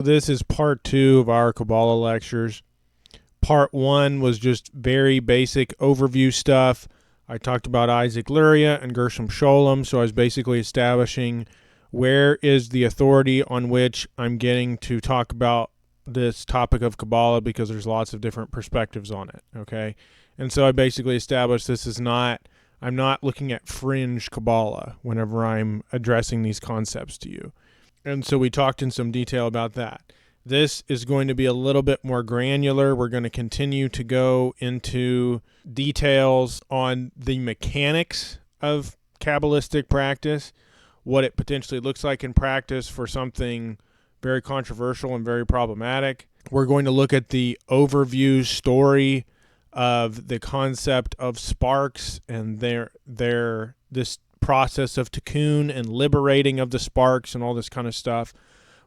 This is part 2 of our Kabbalah lectures. Part 1 was just very basic overview stuff. I talked about Isaac Luria and Gershom Scholem, so I was basically establishing where is the authority on which I'm getting to talk about this topic of Kabbalah, because there's lots of different perspectives on it, okay? And so I basically established I'm not looking at fringe Kabbalah whenever I'm addressing these concepts to you. And so we talked in some detail about that. This is going to be a little bit more granular. We're going to continue to go into details on the mechanics of Kabbalistic practice, what it potentially looks like in practice for something very controversial and very problematic. We're going to look at the overview story of the concept of sparks and this process of tikkun and liberating of the sparks and all this kind of stuff.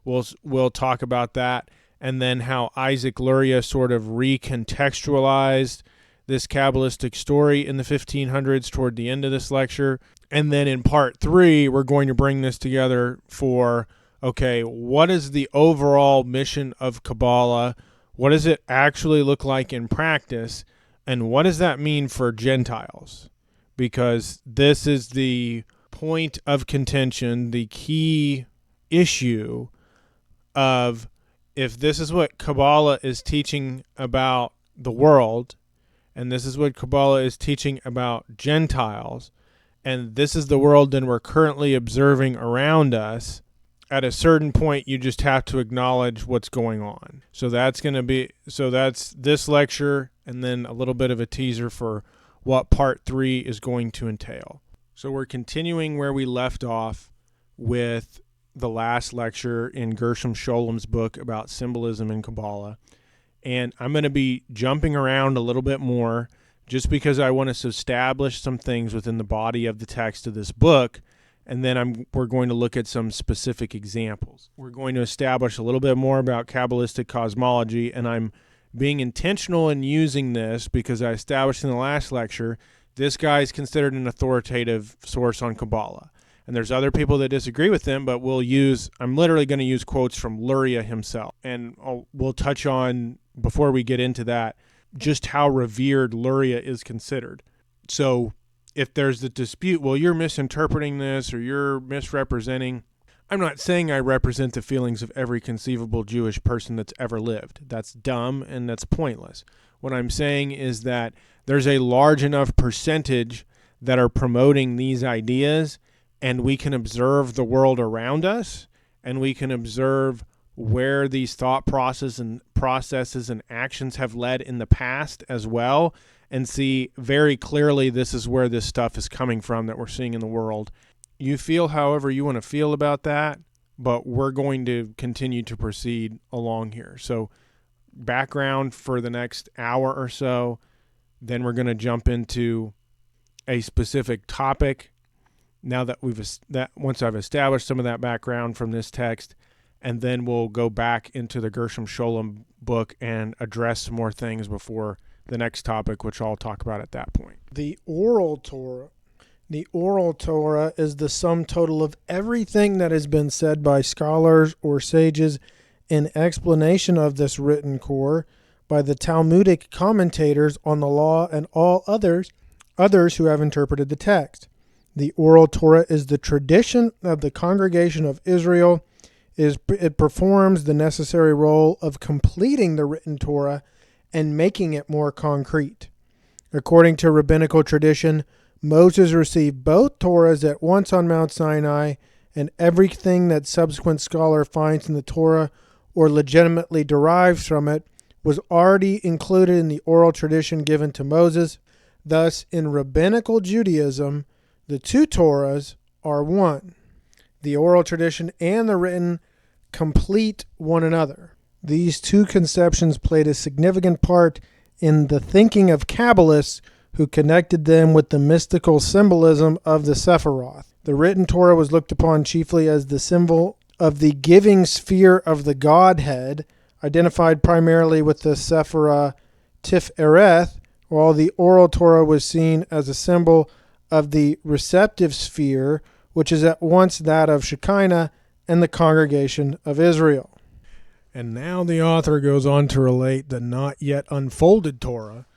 We'll talk about that, and then how Isaac Luria sort of recontextualized this Kabbalistic story in the 1500s toward the end of this lecture. And then in part 3, we're going to bring this together for, okay, what is the overall mission of Kabbalah? What does it actually look like in practice? And what does that mean for Gentiles? Because this is the point of contention, the key issue of, if this is what Kabbalah is teaching about the world, and this is what Kabbalah is teaching about Gentiles, and this is the world that we're currently observing around us, at a certain point you just have to acknowledge what's going on. So that's this lecture, and then a little bit of a teaser for what part 3 is going to entail. So we're continuing where we left off with the last lecture in Gershom Scholem's book about symbolism in Kabbalah. And I'm going to be jumping around a little bit more just because I want to establish some things within the body of the text of this book, and then we're going to look at some specific examples. We're going to establish a little bit more about Kabbalistic cosmology, and I'm being intentional in using this because I established in the last lecture, this guy is considered an authoritative source on Kabbalah. And there's other people that disagree with him, but I'm literally going to use quotes from Luria himself. And we'll touch on, before we get into that, just how revered Luria is considered. So if there's the dispute, well, you're misinterpreting this or you're misrepresenting, I'm not saying I represent the feelings of every conceivable Jewish person that's ever lived. That's dumb and that's pointless. What I'm saying is that there's a large enough percentage that are promoting these ideas, and we can observe the world around us, and we can observe where these thought processes and actions have led in the past as well, and see very clearly this is where this stuff is coming from that we're seeing in the world. You feel however you want to feel about that, but we're going to continue to proceed along here. So background for the next hour or so, then we're going to jump into a specific topic. Now that once I've established some of that background from this text, and then we'll go back into the Gershom Scholem book and address some more things before the next topic, which I'll talk about at that point. The oral Torah. The oral Torah is the sum total of everything that has been said by scholars or sages in explanation of this written core, by the Talmudic commentators on the law and all others who have interpreted the text. The oral Torah is the tradition of the congregation of Israel. It performs the necessary role of completing the written Torah and making it more concrete. According to rabbinical tradition, Moses received both Torahs at once on Mount Sinai, and everything that subsequent scholar finds in the Torah or legitimately derives from it was already included in the oral tradition given to Moses. Thus, in rabbinical Judaism, the two Torahs are one. The oral tradition and the written complete one another. These two conceptions played a significant part in the thinking of Kabbalists who connected them with the mystical symbolism of the Sephiroth. The written Torah was looked upon chiefly as the symbol of the giving sphere of the Godhead, identified primarily with the Sephirah Tif'ereth, while the oral Torah was seen as a symbol of the receptive sphere, which is at once that of Shekinah and the congregation of Israel. And now the author goes on to relate the not yet unfolded Torah,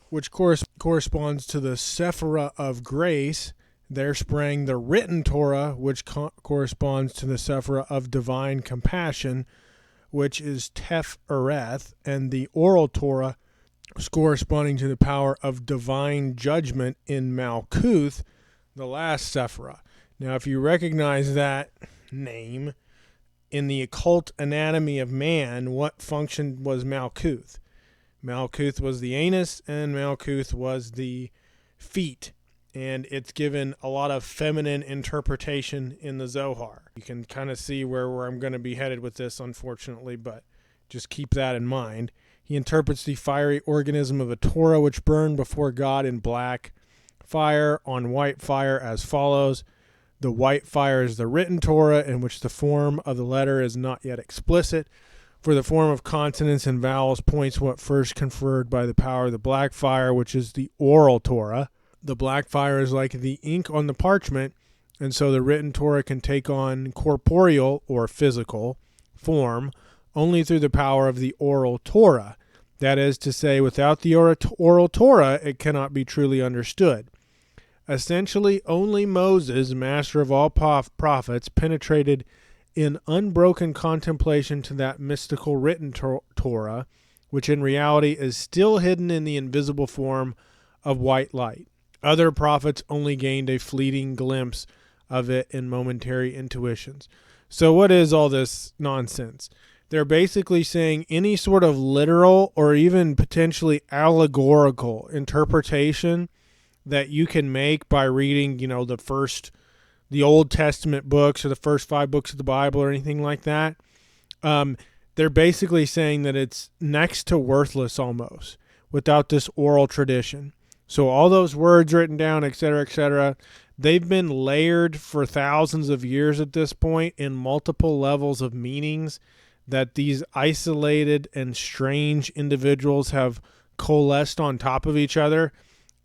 which corresponds to the Sephirah of grace. There sprang the written Torah, which corresponds to the Sephirah of divine compassion, which is Tef-ereth, and the oral Torah is corresponding to the power of divine judgment in Malkuth, the last Sephirah. Now, if you recognize that name in the occult anatomy of man, what function was Malkuth? Malkuth was the anus, and Malkuth was the feet. And it's given a lot of feminine interpretation in the Zohar. You can kind of see where I'm going to be headed with this, unfortunately, but just keep that in mind. He interprets the fiery organism of a Torah which burned before God in black fire on white fire as follows. The white fire is the written Torah, in which the form of the letter is not yet explicit, for the form of consonants and vowels points what first conferred by the power of the black fire, which is the oral Torah. The black fire is like the ink on the parchment, and so the written Torah can take on corporeal or physical form only through the power of the oral Torah. That is to say, without the oral Torah, it cannot be truly understood. Essentially, only Moses, master of all prophets, penetrated in unbroken contemplation to that mystical written Torah, which in reality is still hidden in the invisible form of white light. Other prophets only gained a fleeting glimpse of it in momentary intuitions. So what is all this nonsense? They're basically saying any sort of literal or even potentially allegorical interpretation that you can make by reading, the Old Testament books or the first 5 books of the Bible or anything like that. They're basically saying that it's next to worthless almost without this oral tradition. So all those words written down, etc., they've been layered for thousands of years at this point in multiple levels of meanings that these isolated and strange individuals have coalesced on top of each other.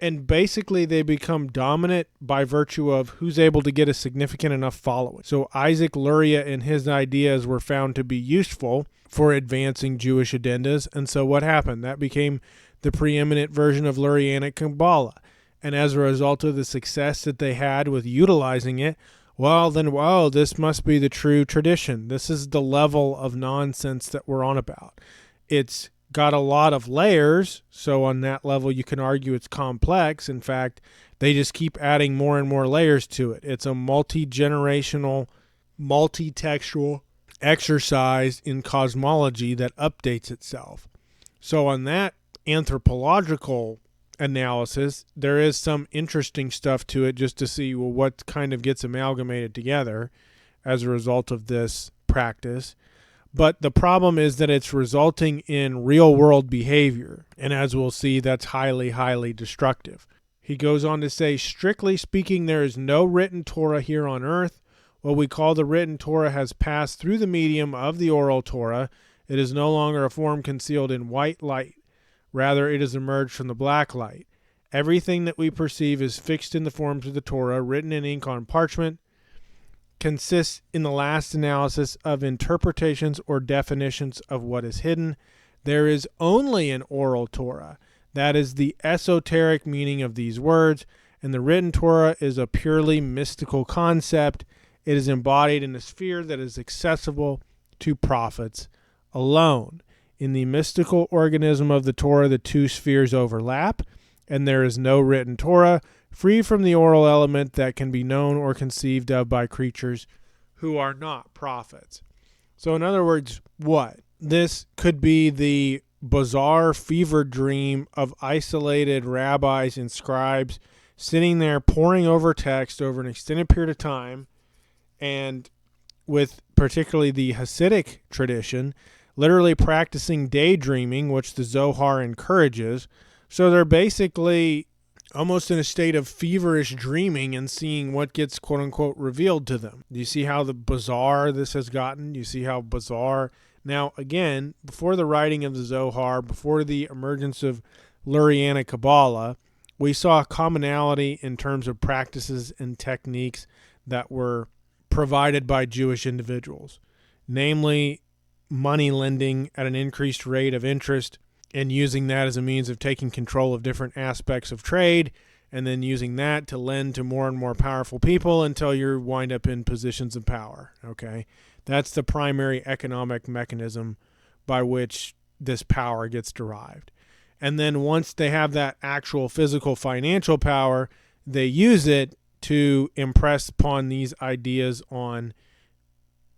And basically they become dominant by virtue of who's able to get a significant enough following. So Isaac Luria and his ideas were found to be useful for advancing Jewish agendas. And so what happened? That became the preeminent version of Lurianic Kabbalah. And as a result of the success that they had with utilizing it, this must be the true tradition. This is the level of nonsense that we're on about. It's got a lot of layers, so on that level you can argue it's complex. In fact, they just keep adding more and more layers to it. It's a multi-generational, multi-textual exercise in cosmology that updates itself. So on that anthropological analysis, there is some interesting stuff to it just to see what kind of gets amalgamated together as a result of this practice. But the problem is that it's resulting in real-world behavior, and as we'll see, that's highly, highly destructive. He goes on to say, strictly speaking, there is no written Torah here on earth. What we call the written Torah has passed through the medium of the oral Torah. It is no longer a form concealed in white light. Rather, it has emerged from the black light. Everything that we perceive is fixed in the forms of the Torah, written in ink on parchment, consists in the last analysis of interpretations or definitions of what is hidden. There is only an oral Torah. That is the esoteric meaning of these words, and the written Torah is a purely mystical concept. It is embodied in a sphere that is accessible to prophets alone. In the mystical organism of the Torah, the two spheres overlap, and there is no written Torah free from the oral element that can be known or conceived of by creatures who are not prophets. So in other words, what? This could be the bizarre fever dream of isolated rabbis and scribes sitting there poring over text over an extended period of time, and with particularly the Hasidic tradition, literally practicing daydreaming, which the Zohar encourages. So they're basically almost in a state of feverish dreaming and seeing what gets quote-unquote revealed to them. Do you see how bizarre this has gotten? Do you see how bizarre? Now, again, before the writing of the Zohar, before the emergence of Lurianic Kabbalah, we saw a commonality in terms of practices and techniques that were provided by Jewish individuals. Namely, money lending at an increased rate of interest and using that as a means of taking control of different aspects of trade, and then using that to lend to more and more powerful people until you wind up in positions of power. Okay, that's the primary economic mechanism by which this power gets derived. And then once they have that actual physical financial power, they use it to impress upon these ideas on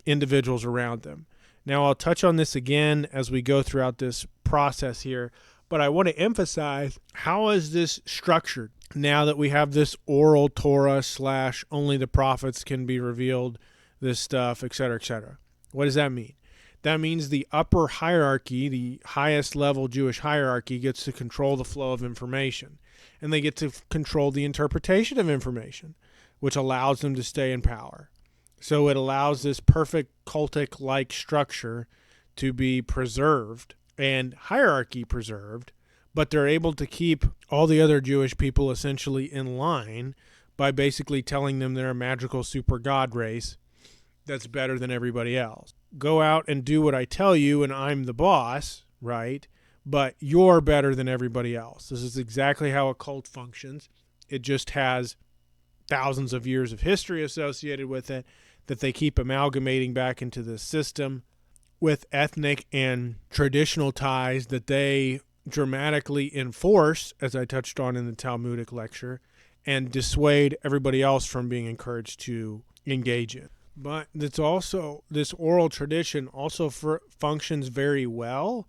individuals around them. Now, I'll touch on this again as we go throughout this process here, but I want to emphasize, how is this structured now that we have this oral Torah / only the prophets can be revealed, this stuff, etc., etc. What does that mean? That means the upper hierarchy, the highest level Jewish hierarchy, gets to control the flow of information, and they get to control the interpretation of information, which allows them to stay in power. So it allows this perfect cultic-like structure to be preserved and hierarchy preserved, but they're able to keep all the other Jewish people essentially in line by basically telling them they're a magical super god race that's better than everybody else. Go out and do what I tell you, and I'm the boss, right? But you're better than everybody else. This is exactly how a cult functions. It just has thousands of years of history associated with it that they keep amalgamating back into the system with ethnic and traditional ties that they dramatically enforce, as I touched on in the Talmudic lecture, and dissuade everybody else from being encouraged to engage in. But it's also, this oral tradition also functions very well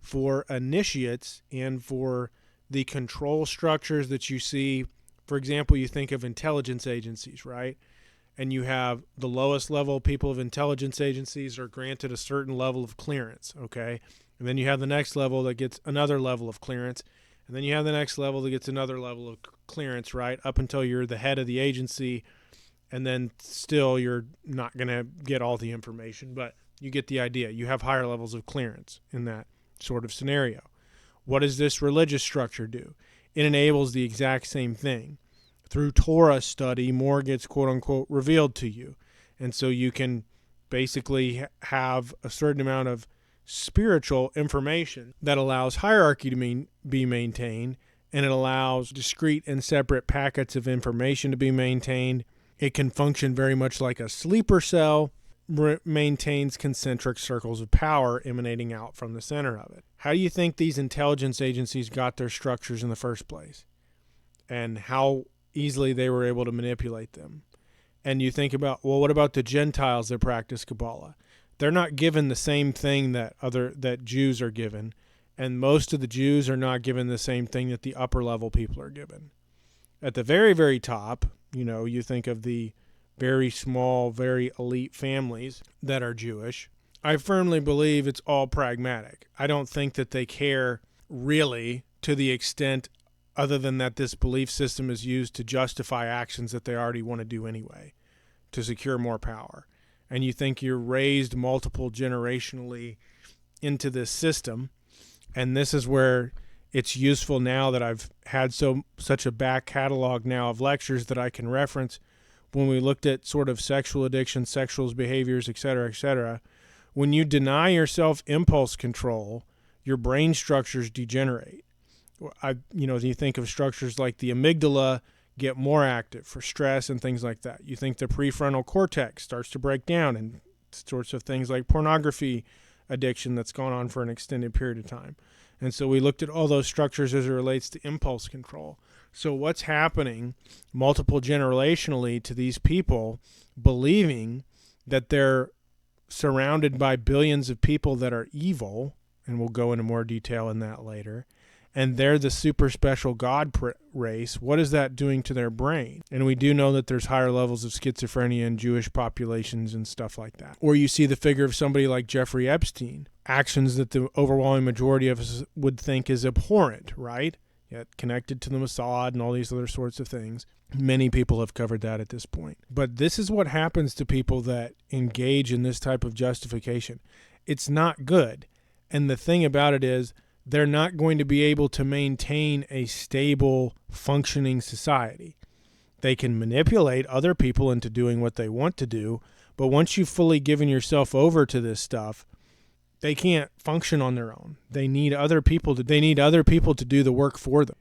for initiates and for the control structures that you see. For example, you think of intelligence agencies, right? And you have the lowest level people of intelligence agencies are granted a certain level of clearance, okay? And then you have the next level that gets another level of clearance. And then you have the next level that gets another level of clearance, right? Up until you're the head of the agency. And then still you're not going to get all the information, but you get the idea. You have higher levels of clearance in that sort of scenario. What does this religious structure do? It enables the exact same thing. Through Torah study, more gets quote-unquote revealed to you. And so you can basically have a certain amount of spiritual information that allows hierarchy to be maintained, and it allows discrete and separate packets of information to be maintained. It can function very much like a sleeper cell, maintains concentric circles of power emanating out from the center of it. How do you think these intelligence agencies got their structures in the first place? And how easily they were able to manipulate them? And you think about, well, what about the Gentiles that practice Kabbalah? They're not given the same thing that Jews are given, and most of the Jews are not given the same thing that the upper level people are given. At the very, very top, you think of the very small, very elite families that are Jewish. I firmly believe it's all pragmatic. I don't think that they care really to the extent other than that this belief system is used to justify actions that they already want to do anyway, to secure more power. And you think you're raised multiple generationally into this system, and this is where it's useful now that I've had such a back catalog now of lectures that I can reference when we looked at sort of sexual addiction, sexual behaviors, et cetera, when you deny yourself impulse control, your brain structures degenerate. You think of structures like the amygdala get more active for stress and things like that. You think the prefrontal cortex starts to break down, and sorts of things like pornography addiction that's gone on for an extended period of time. And so we looked at all those structures as it relates to impulse control. So what's happening multiple generationally to these people believing that they're surrounded by billions of people that are evil, and we'll go into more detail in that later, and they're the super special God race, what is that doing to their brain? And we do know that there's higher levels of schizophrenia in Jewish populations and stuff like that. Or you see the figure of somebody like Jeffrey Epstein, actions that the overwhelming majority of us would think is abhorrent, right? Yet connected to the Mossad and all these other sorts of things. Many people have covered that at this point. But this is what happens to people that engage in this type of justification. It's not good. And the thing about it is, they're not going to be able to maintain a stable, functioning society. They can manipulate other people into doing what they want to do, but once you've fully given yourself over to this stuff, they can't function on their own. They need other people to do the work for them.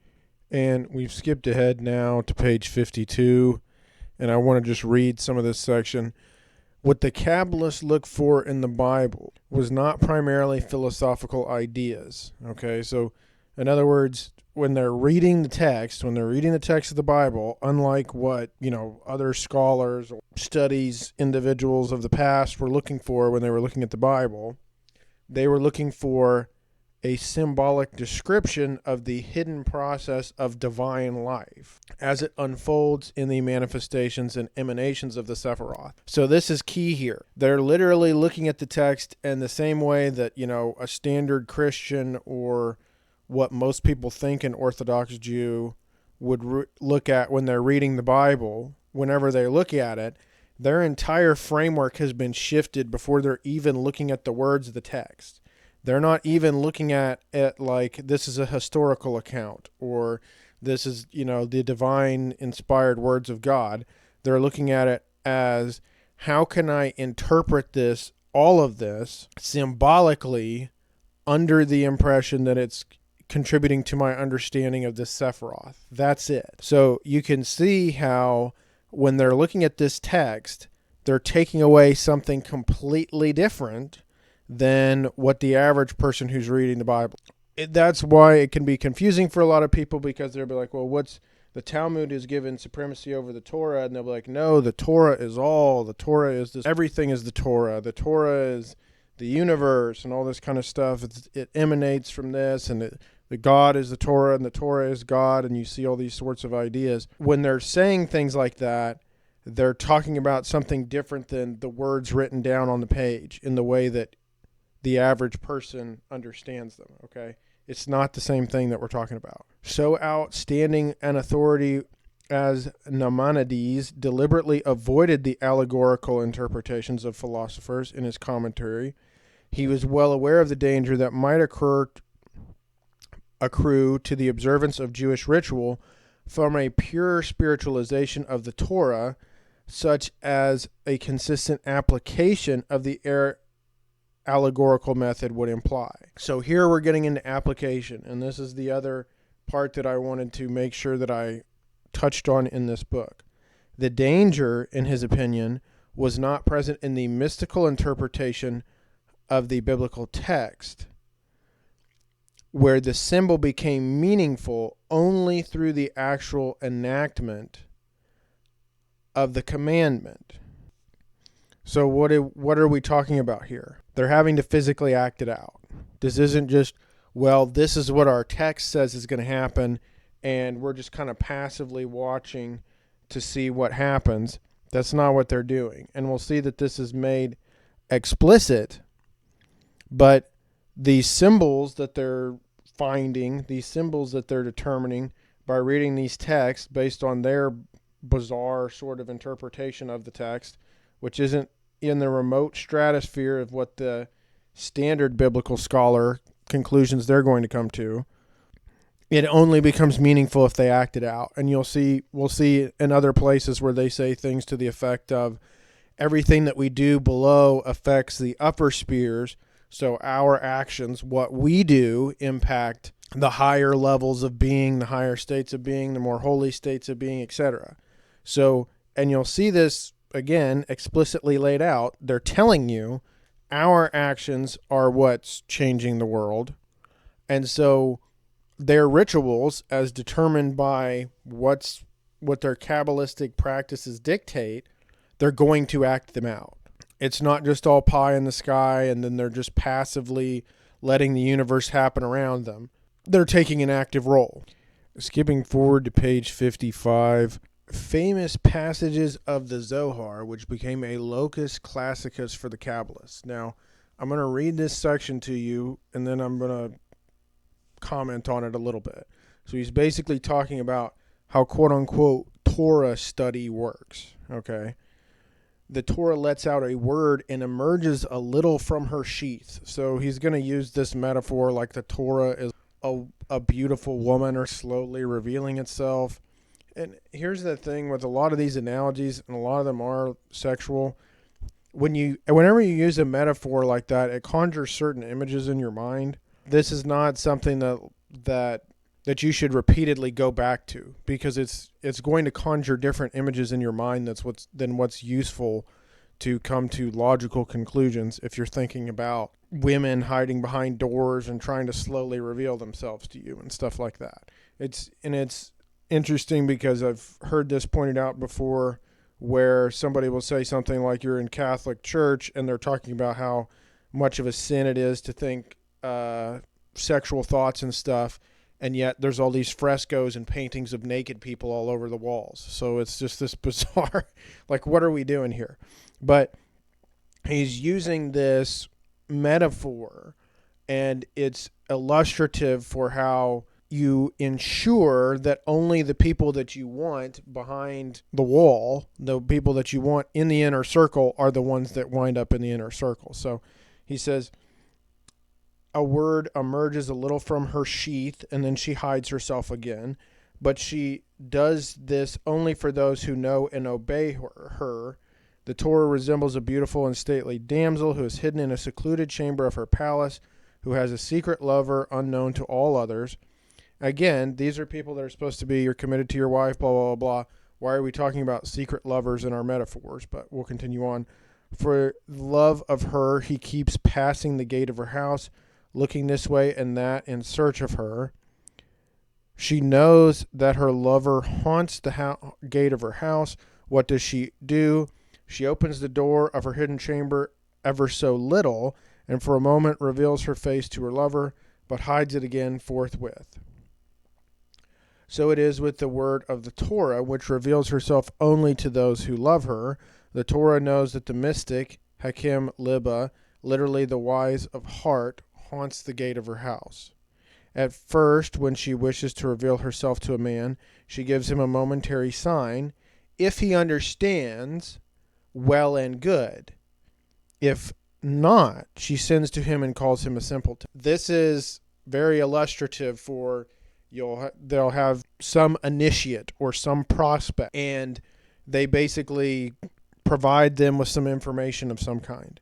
And we've skipped ahead now to page 52, and I want to just read some of this section. What the Kabbalists look for in the Bible was not primarily philosophical ideas. Okay, so in other words, when they're reading the text of the Bible, unlike what, other scholars or individuals of the past were looking for when they were looking at the Bible, they were looking for a symbolic description of the hidden process of divine life as it unfolds in the manifestations and emanations of the Sephiroth. So this is key here. They're literally looking at the text in the same way that, a standard Christian or what most people think an Orthodox Jew would look at when they're reading the Bible. Whenever they look at it, their entire framework has been shifted before they're even looking at the words of the text. They're not even looking at it like this is a historical account or this is, the divine inspired words of God. They're looking at it as, how can I interpret all of this symbolically under the impression that it's contributing to my understanding of this Sephiroth. That's it. So you can see how when they're looking at this text, they're taking away something completely different than what the average person who's reading the Bible. That's why it can be confusing for a lot of people, because they'll be like, well, the Talmud is given supremacy over the Torah, and they'll be like, no, the Torah is all. The Torah is this. Everything is the Torah. The Torah is the universe and all this kind of stuff. It emanates from this, and the God is the Torah, and the Torah is God, and you see all these sorts of ideas. When they're saying things like that, they're talking about something different than the words written down on the page in the way that the average person understands them, okay? It's not the same thing that we're talking about. So outstanding an authority as Maimonides deliberately avoided the allegorical interpretations of philosophers in his commentary, he was well aware of the danger that might accrue to the observance of Jewish ritual from a pure spiritualization of the Torah, such as a consistent application of the allegorical method would imply. So here we're getting into application, and this is the other part that I wanted to make sure that I touched on in this book. The danger, in his opinion, was not present in the mystical interpretation of the biblical text, where the symbol became meaningful only through the actual enactment of the commandment. So what are we talking about here? They're having to physically act it out. This isn't just, well, this is what our text says is going to happen, and we're just kind of passively watching to see what happens. That's not what they're doing. And we'll see that this is made explicit, but these symbols that they're finding, these symbols that they're determining by reading these texts based on their bizarre sort of interpretation of the text, which isn't in the remote stratosphere of what the standard biblical scholar conclusions they're going to come to, it only becomes meaningful if they act it out. And we'll see in other places where they say things to the effect of, everything that we do below affects the upper spheres, so our actions, what we do, impact the higher levels of being, the higher states of being, the more holy states of being, etc. So, and you'll see this again explicitly laid out. They're telling you our actions are what's changing the world. And so their rituals, as determined by what their Kabbalistic practices dictate, they're going to act them out. It's not just all pie in the sky and then they're just passively letting the universe happen around them. They're taking an active role. Skipping forward to page 55, famous passages of the Zohar, which became a locus classicus for the Kabbalists. Now, I'm going to read this section to you, and then I'm going to comment on it a little bit. So he's basically talking about how quote-unquote Torah study works, okay? The Torah lets out a word and emerges a little from her sheath. So he's going to use this metaphor like the Torah is a beautiful woman or slowly revealing itself. And here's the thing with a lot of these analogies, and a lot of them are sexual. whenever you use a metaphor like that, it conjures certain images in your mind. This is not something that you should repeatedly go back to, because it's going to conjure different images in your mind than what's useful to come to logical conclusions if you're thinking about women hiding behind doors and trying to slowly reveal themselves to you and stuff like that. It's interesting because I've heard this pointed out before, where somebody will say something like, you're in Catholic Church, and they're talking about how much of a sin it is to think sexual thoughts and stuff, and yet there's all these frescoes and paintings of naked people all over the walls. So it's just this bizarre, like, what are we doing here? But he's using this metaphor, and it's illustrative for how you ensure that only the people that you want behind the wall, the people that you want in the inner circle, are the ones that wind up in the inner circle. So he says, a word emerges a little from her sheath, and then she hides herself again. But she does this only for those who know and obey her. The Torah resembles a beautiful and stately damsel who is hidden in a secluded chamber of her palace, who has a secret lover unknown to all others. Again, these are people that are supposed to be, you're committed to your wife, blah, blah, blah, blah. Why are we talking about secret lovers in our metaphors? But we'll continue on. For love of her, he keeps passing the gate of her house, looking this way and that in search of her. She knows that her lover haunts the gate of her house. What does she do? She opens the door of her hidden chamber ever so little, and for a moment reveals her face to her lover, but hides it again forthwith. So it is with the word of the Torah, which reveals herself only to those who love her. The Torah knows that the mystic, Hakim Liba, literally the wise of heart, haunts the gate of her house. At first, when she wishes to reveal herself to a man, she gives him a momentary sign. If he understands, well and good. If not, she sends to him and calls him a simpleton. This is very illustrative for they'll have some initiate or some prospect, and they basically provide them with some information of some kind.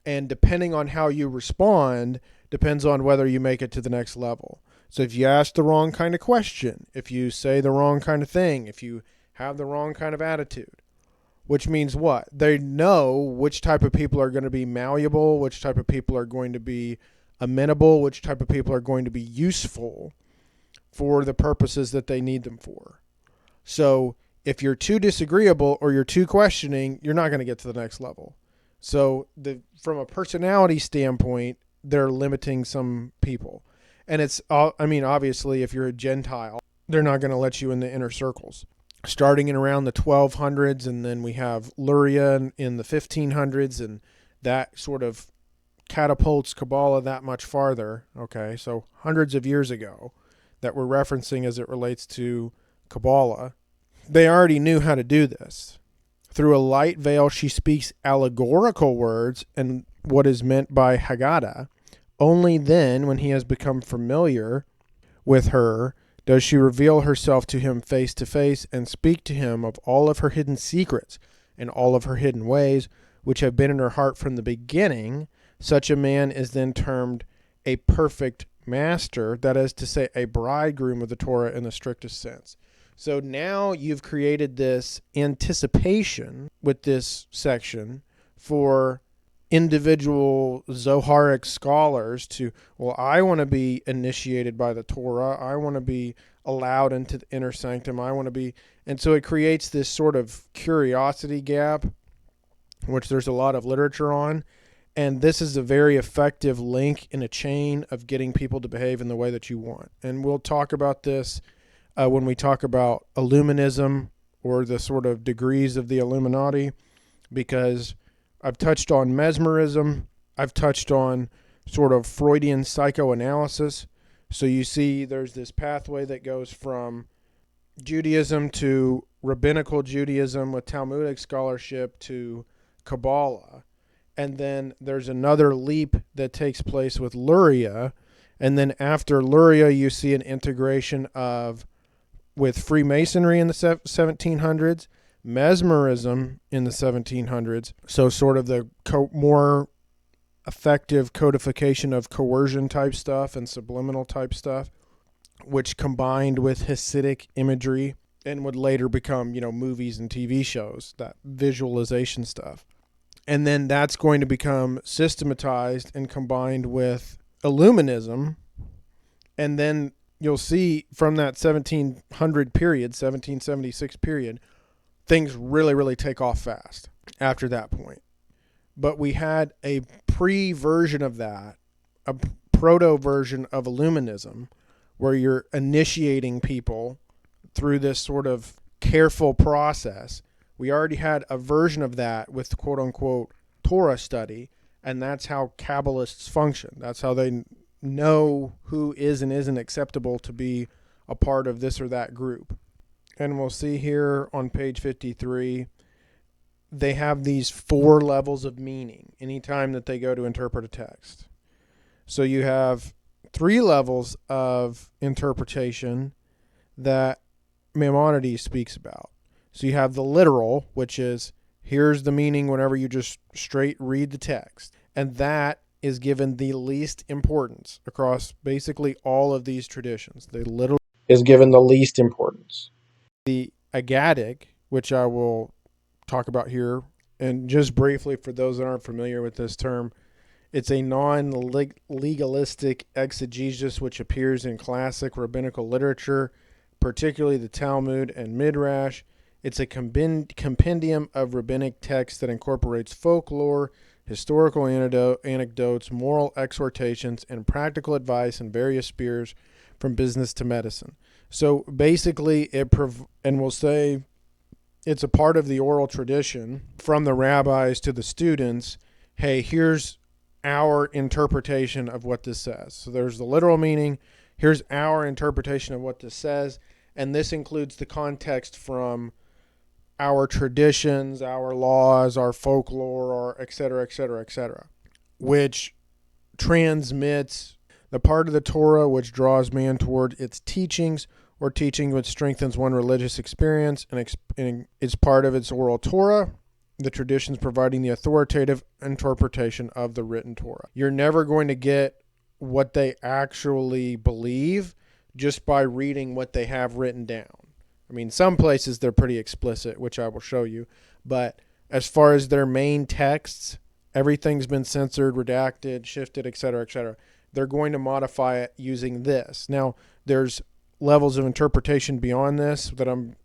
And depending on how you respond, depends on whether you make it to the next level. So if you ask the wrong kind of question, if you say the wrong kind of thing, if you have the wrong kind of attitude, which means what? They know which type of people are going to be malleable, which type of people are going to be amenable, which type of people are going to be useful for the purposes that they need them for. So if you're too disagreeable or you're too questioning, you're not going to get to the next level. So from a personality standpoint, they're limiting some people. And obviously, if you're a Gentile, they're not going to let you in the inner circles. Starting in around the 1200s, and then we have Luria in the 1500s, and that sort of catapults Kabbalah that much farther. Okay, so hundreds of years ago that we're referencing as it relates to Kabbalah, they already knew how to do this. Through a light veil, she speaks allegorical words and what is meant by Haggadah. Only then, when he has become familiar with her, does she reveal herself to him face to face and speak to him of all of her hidden secrets and all of her hidden ways, which have been in her heart from the beginning. Such a man is then termed a perfect master, that is to say, a bridegroom of the Torah in the strictest sense. So now you've created this anticipation with this section for individual Zoharic scholars to, well, I want to be initiated by the Torah. I want to be allowed into the inner sanctum. And so it creates this sort of curiosity gap, which there's a lot of literature on. And this is a very effective link in a chain of getting people to behave in the way that you want. And we'll talk about this when we talk about Illuminism or the sort of degrees of the Illuminati, because I've touched on mesmerism. I've touched on sort of Freudian psychoanalysis. So you see there's this pathway that goes from Judaism to rabbinical Judaism with Talmudic scholarship to Kabbalah. And then there's another leap that takes place with Luria. And then after Luria, you see an integration with Freemasonry in the 1700s. mesmerism in the 1700s. So sort of the more effective codification of coercion type stuff and subliminal type stuff, which combined with Hasidic imagery and would later become, movies and TV shows, that visualization stuff. And then that's going to become systematized and combined with Illuminism. And then you'll see from that 1700 period, 1776 period, things really, really take off fast after that point. But we had a pre-version of that, a proto-version of Illuminism, where you're initiating people through this sort of careful process. We already had a version of that with quote-unquote Torah study, and that's how Kabbalists function. That's how they know who is and isn't acceptable to be a part of this or that group. And we'll see here on page 53, they have these 4 levels of meaning anytime that they go to interpret a text. So you have 3 levels of interpretation that Maimonides speaks about. So you have the literal, which is here's the meaning whenever you just straight read the text. And that is given the least importance across basically all of these traditions. The literal is given the least importance. The agadic, which I will talk about here, and just briefly for those that aren't familiar with this term, it's a non-legalistic exegesis which appears in classic rabbinical literature, particularly the Talmud and Midrash. It's a compendium of rabbinic texts that incorporates folklore, historical anecdotes, moral exhortations, and practical advice in various spheres from business to medicine. So basically, and we'll say it's a part of the oral tradition from the rabbis to the students. Hey, here's our interpretation of what this says. So there's the literal meaning. Here's our interpretation of what this says. And this includes the context from our traditions, our laws, our folklore, or et cetera, et cetera, et cetera, which transmits the part of the Torah which draws man toward its teachings, or teaching which strengthens one religious experience, and it's part of its oral Torah, the traditions providing the authoritative interpretation of the written Torah. You're never going to get what they actually believe just by reading what they have written down. I mean, some places they're pretty explicit, which I will show you, but as far as their main texts, everything's been censored, redacted, shifted, et cetera, et cetera. They're going to modify it using this. Now, there's levels of interpretation beyond this that I'm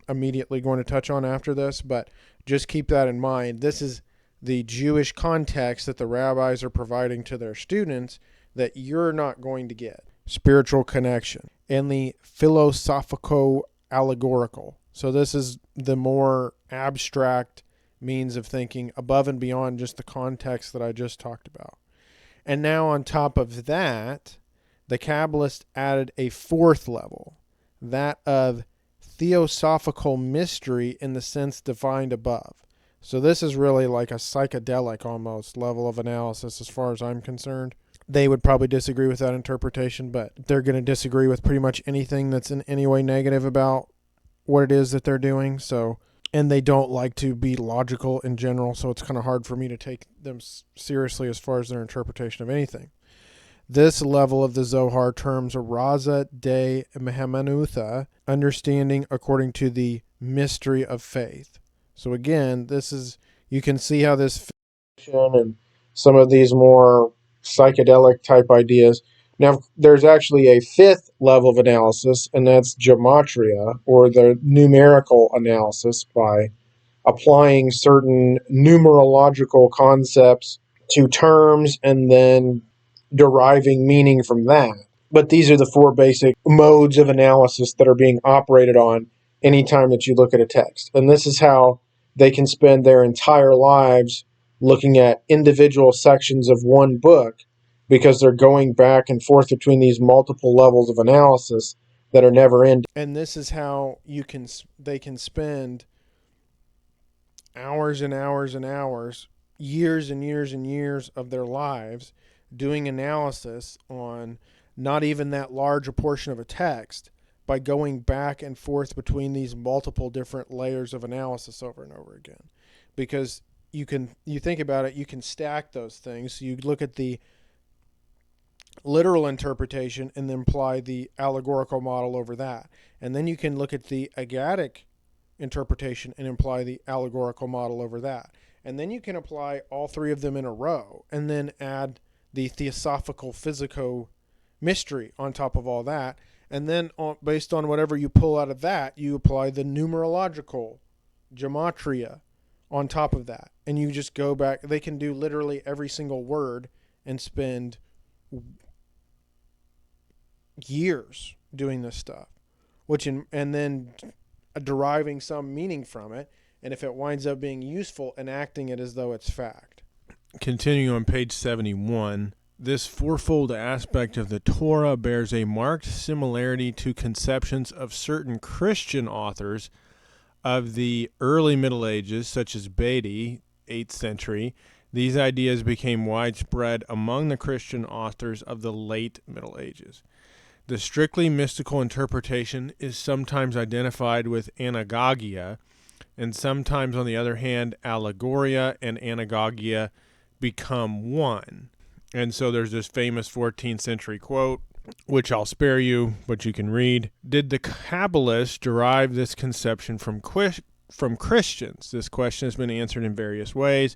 immediately going to touch on after this, but just keep that in mind. This is the Jewish context that the rabbis are providing to their students that you're not going to get. Spiritual connection and the philosophico-allegorical. So this is the more abstract means of thinking above and beyond just the context that I just talked about. And now on top of that, the Kabbalists added a 4th level, that of theosophical mystery in the sense defined above. So this is really like a psychedelic almost level of analysis as far as I'm concerned. They would probably disagree with that interpretation, but they're going to disagree with pretty much anything that's in any way negative about what it is that they're doing. So, and they don't like to be logical in general, so it's kind of hard for me to take them seriously as far as their interpretation of anything. This level of the Zohar terms Raza de Mehamanutha, understanding according to the mystery of faith. So again, this is, you can see how this and some of these more psychedelic type ideas. Now, there's actually a 5th level of analysis, and that's gematria, or the numerical analysis, by applying certain numerological concepts to terms and then deriving meaning from that. But these are the 4 basic modes of analysis that are being operated on anytime that you look at a text. And this is how they can spend their entire lives looking at individual sections of one book, because they're going back and forth between these multiple levels of analysis that are never ending. And this is how they can spend hours and hours and hours, years and years and years of their lives doing analysis on not even that large a portion of a text, by going back and forth between these multiple different layers of analysis over and over again. Because you think about it, you can stack those things. You look at the literal interpretation and then apply the allegorical model over that. And then you can look at the agaddic interpretation and apply the allegorical model over that. And then you can apply all three of them in a row and then add the theosophical physico mystery on top of all that. And then based on whatever you pull out of that, you apply the numerological gematria on top of that. And you just go back. They can do literally every single word and spend years doing this stuff, and then deriving some meaning from it, and if it winds up being useful, enacting it as though it's fact. Continuing on page 71, this fourfold aspect of the Torah bears a marked similarity to conceptions of certain Christian authors of the early Middle Ages, such as Beatty, 8th century. These ideas became widespread among the Christian authors of the late Middle Ages. The strictly mystical interpretation is sometimes identified with anagogia, and sometimes, on the other hand, allegoria and anagogia become one. And so there's this famous 14th century quote, which I'll spare you, but you can read. Did the Kabbalists derive this conception from Christians? This question has been answered in various ways.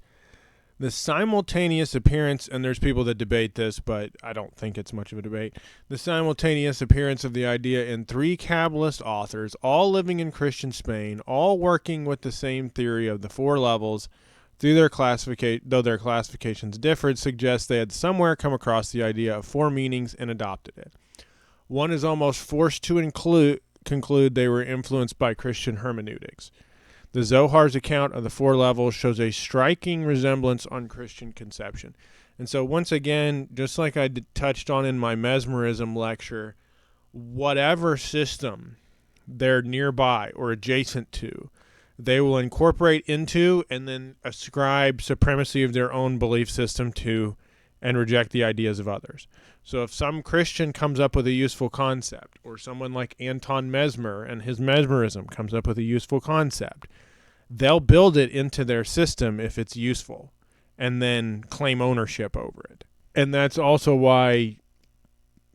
The simultaneous appearance, and there's people that debate this, but I don't think it's much of a debate. The simultaneous appearance of the idea in three Kabbalist authors, all living in Christian Spain, all working with the same theory of the four levels, though their classifications differed, suggests they had somewhere come across the idea of four meanings and adopted it. One is almost forced to conclude they were influenced by Christian hermeneutics. The Zohar's account of the four levels shows a striking resemblance on Christian conception. And so once again, just like I touched on in my mesmerism lecture, whatever system they're nearby or adjacent to, they will incorporate into and then ascribe supremacy of their own belief system to and reject the ideas of others. So if some Christian comes up with a useful concept, or someone like Anton Mesmer and his mesmerism comes up with a useful concept, they'll build it into their system if it's useful and then claim ownership over it. And that's also why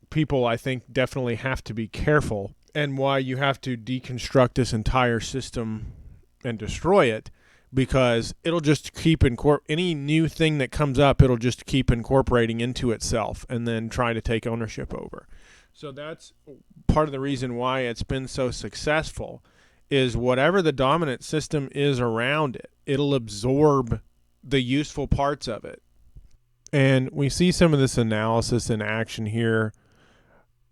people, I think, definitely have to be careful, and why you have to deconstruct this entire system and destroy it, because it'll just keep any new thing that comes up, it'll just keep incorporating into itself and then try to take ownership over. So that's part of the reason why it's been so successful, is whatever the dominant system is around it, it'll absorb the useful parts of it. And we see some of this analysis in action here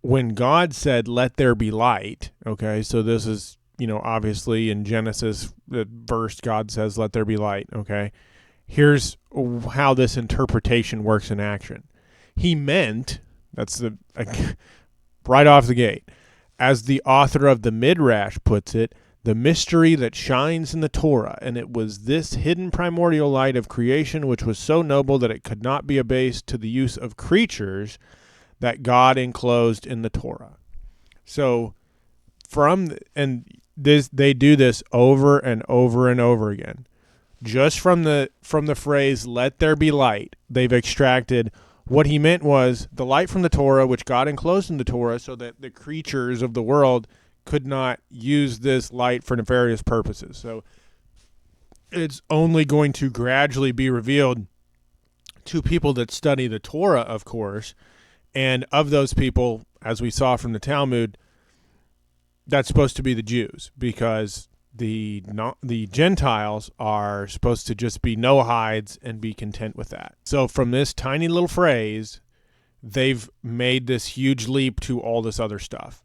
when God said, "Let there be light." Okay, so this is, obviously in Genesis, the verse God says, "Let there be light." Okay, here's how this interpretation works in action. He meant, right off the gate, as the author of the Midrash puts it, the mystery that shines in the Torah, and it was this hidden primordial light of creation which was so noble that it could not be abased to the use of creatures that God enclosed in the Torah. So they do this over and over and over again. Just from the phrase "let there be light," they've extracted what he meant was the light from the Torah, which God enclosed in the Torah, so that the creatures of the world could not use this light for nefarious purposes. So it's only going to gradually be revealed to people that study the Torah, of course, and of those people, as we saw from the Talmud, that's supposed to be the Jews, because the Gentiles are supposed to just be Noahides and be content with that. So from this tiny little phrase, they've made this huge leap to all this other stuff.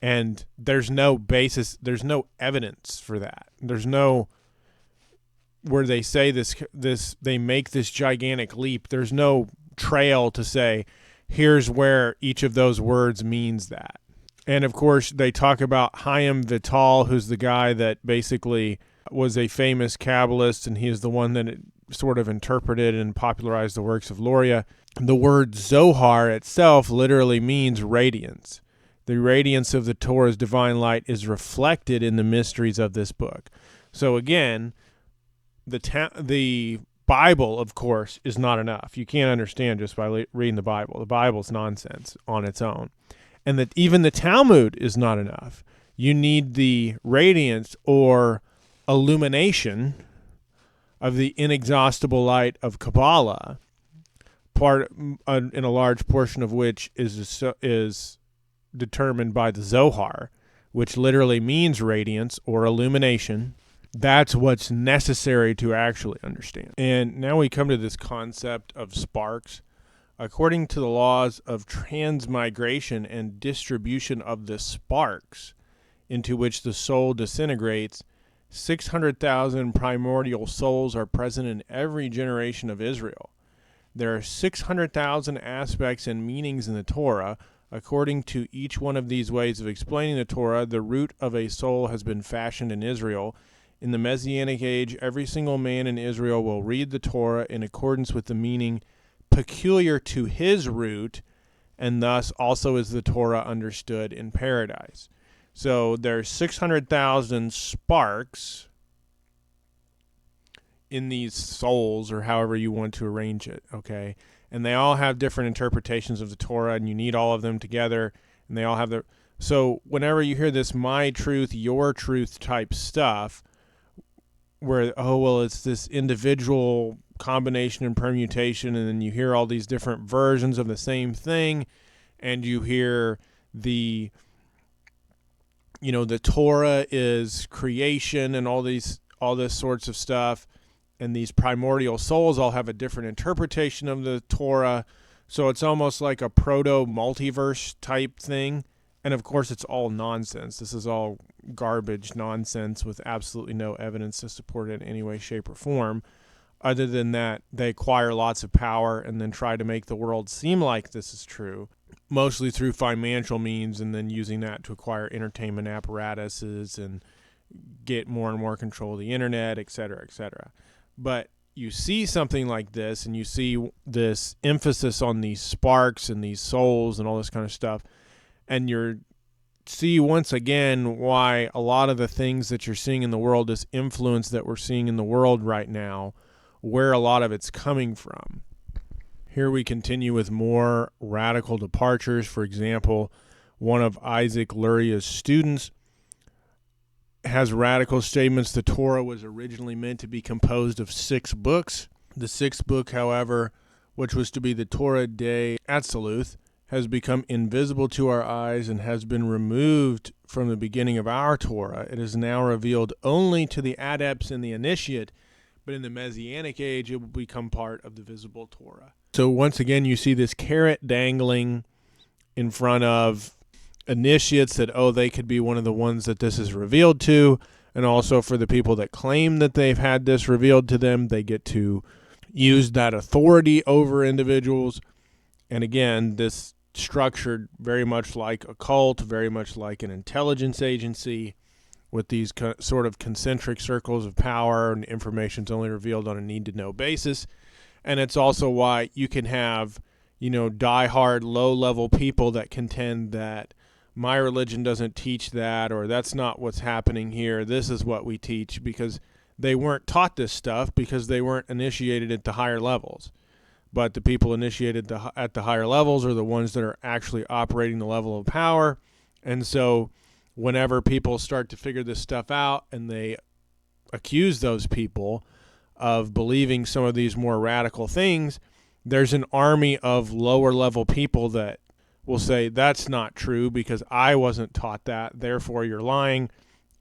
And there's no basis, there's no evidence for that. There's no, where they say they make this gigantic leap, there's no trail to say, here's where each of those words means that. And of course, they talk about Chaim Vital, who's the guy that basically was a famous Kabbalist, and he is the one that sort of interpreted and popularized the works of Luria. The word Zohar itself literally means radiance. The radiance of the Torah's divine light is reflected in the mysteries of this book. So again, the Bible, of course, is not enough. You can't understand just by reading the Bible. The Bible's nonsense on its own. And that even the Talmud is not enough. You need the radiance or illumination of the inexhaustible light of Kabbalah, in a large portion of which is determined by the Zohar, which literally means radiance or illumination. That's what's necessary to actually understand. And now we come to this concept of sparks. According to the laws of transmigration and distribution of the sparks into which the soul disintegrates, 600,000 primordial souls are present in every generation of Israel. There are 600,000 aspects and meanings in the Torah. According to each one of these ways of explaining the Torah, the root of a soul has been fashioned in Israel. In the Messianic age, every single man in Israel will read the Torah in accordance with the meaning peculiar to his root, and thus also is the Torah understood in paradise. So there's 600,000 sparks in these souls, or however you want to arrange it, okay? And they all have different interpretations of the Torah, and you need all of them together, and they all have their... So whenever you hear this my truth, your truth type stuff, where, oh, well, it's this individual combination and permutation, and then you hear all these different versions of the same thing, and you hear the Torah is creation and all this sorts of stuff, and these primordial souls all have a different interpretation of the Torah, so it's almost like a proto-multiverse type thing. And of course, it's all nonsense. This is all garbage nonsense with absolutely no evidence to support it in any way, shape, or form. Other than that, they acquire lots of power and then try to make the world seem like this is true, mostly through financial means, and then using that to acquire entertainment apparatuses and get more and more control of the internet, et cetera, et cetera. But you see something like this, and you see this emphasis on these sparks and these souls and all this kind of stuff, and you see once again why a lot of the things that you're seeing in the world, this influence that we're seeing in the world right now, where a lot of it's coming from. Here we continue with more radical departures. For example, one of Isaac Luria's students has radical statements. The Torah was originally meant to be composed of 6 books. The 6th book, however, which was to be the Torah de Atziluth, has become invisible to our eyes and has been removed from the beginning of our Torah. It is now revealed only to the adepts and the initiate, but in the Messianic age, it will become part of the visible Torah. So once again, you see this carrot dangling in front of initiates that, oh, they could be one of the ones that this is revealed to, and also for the people that claim that they've had this revealed to them, they get to use that authority over individuals. And again, this structured very much like a cult, very much like an intelligence agency, with these sort of concentric circles of power, and information's only revealed on a need-to-know basis. And it's also why you can have, diehard, low-level people that contend that my religion doesn't teach that, or that's not what's happening here, this is what we teach, because they weren't taught this stuff because they weren't initiated at the higher levels. But the people initiated at the higher levels are the ones that are actually operating the level of power. And so whenever people start to figure this stuff out and they accuse those people of believing some of these more radical things, there's an army of lower level people that will say, that's not true because I wasn't taught that, therefore you're lying,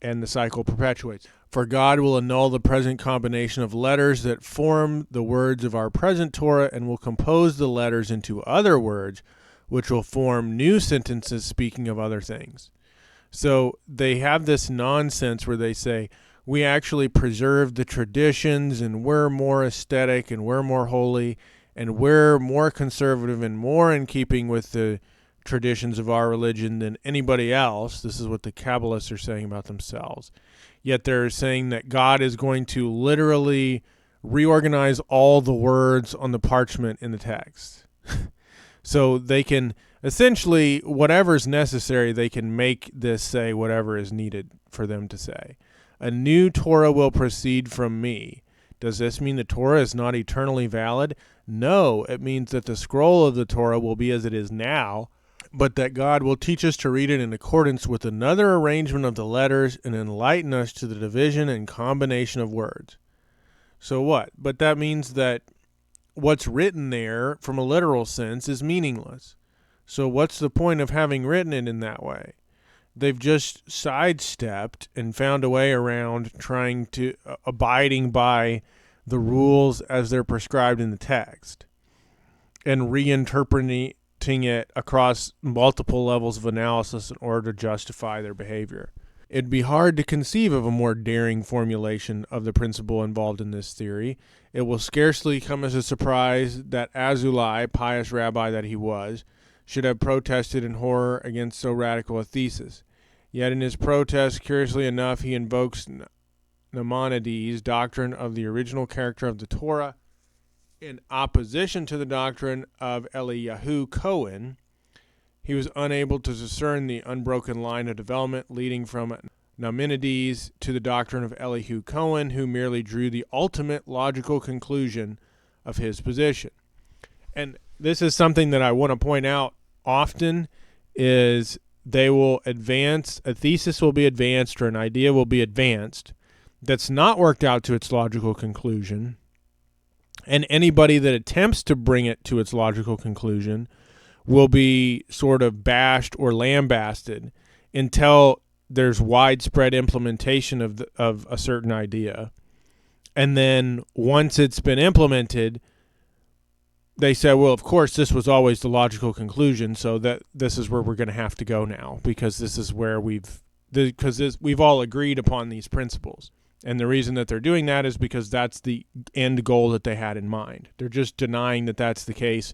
and the cycle perpetuates. For God will annul the present combination of letters that form the words of our present Torah, and will compose the letters into other words, which will form new sentences speaking of other things. So they have this nonsense where they say, we actually preserve the traditions, and we're more aesthetic, and we're more holy, and we're more conservative and more in keeping with the traditions of our religion than anybody else. This is what the Kabbalists are saying about themselves. Yet they're saying that God is going to literally reorganize all the words on the parchment in the text. So they can Essentially, whatever's necessary, they can make this say whatever is needed for them to say. A new Torah will proceed from me. Does this mean the Torah is not eternally valid? No, it means that the scroll of the Torah will be as it is now, but that God will teach us to read it in accordance with another arrangement of the letters and enlighten us to the division and combination of words. So what? But that means that what's written there, from a literal sense, is meaningless. So what's the point of having written it in that way? They've just sidestepped and found a way around trying to abiding by the rules as they're prescribed in the text and reinterpreting it across multiple levels of analysis in order to justify their behavior. It'd be hard to conceive of a more daring formulation of the principle involved in this theory. It will scarcely come as a surprise that Azulai, pious rabbi that he was, should have protested in horror against so radical a thesis. Yet in his protest, curiously enough, he invokes Maimonides' doctrine of the original character of the Torah in opposition to the doctrine of Eliyahu Cohen. He was unable to discern the unbroken line of development leading from Maimonides to the doctrine of Eliyahu Cohen, who merely drew the ultimate logical conclusion of his position. And this is something that I want to point out often, is they will advance, a thesis will be advanced or an idea will be advanced that's not worked out to its logical conclusion, and anybody that attempts to bring it to its logical conclusion will be sort of bashed or lambasted until there's widespread implementation of a certain idea. And then once it's been implemented, they say, well, of course, this was always the logical conclusion, so that this is where we're going to have to go now, because this is where we've all agreed upon these principles. And the reason that they're doing that is because that's the end goal that they had in mind. They're just denying that that's the case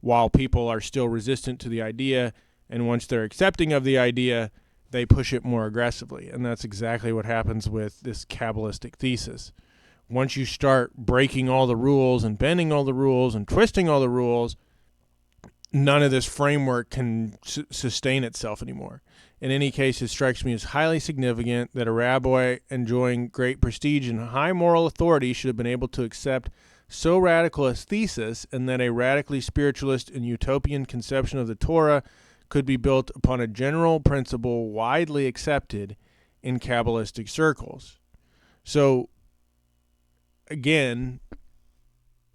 while people are still resistant to the idea, and once they're accepting of the idea, they push it more aggressively. And that's exactly what happens with this Kabbalistic thesis. Once you start breaking all the rules and bending all the rules and twisting all the rules, none of this framework can sustain itself anymore. In any case, it strikes me as highly significant that a rabbi enjoying great prestige and high moral authority should have been able to accept so radical a thesis, and that a radically spiritualist and utopian conception of the Torah could be built upon a general principle widely accepted in Kabbalistic circles. So, again,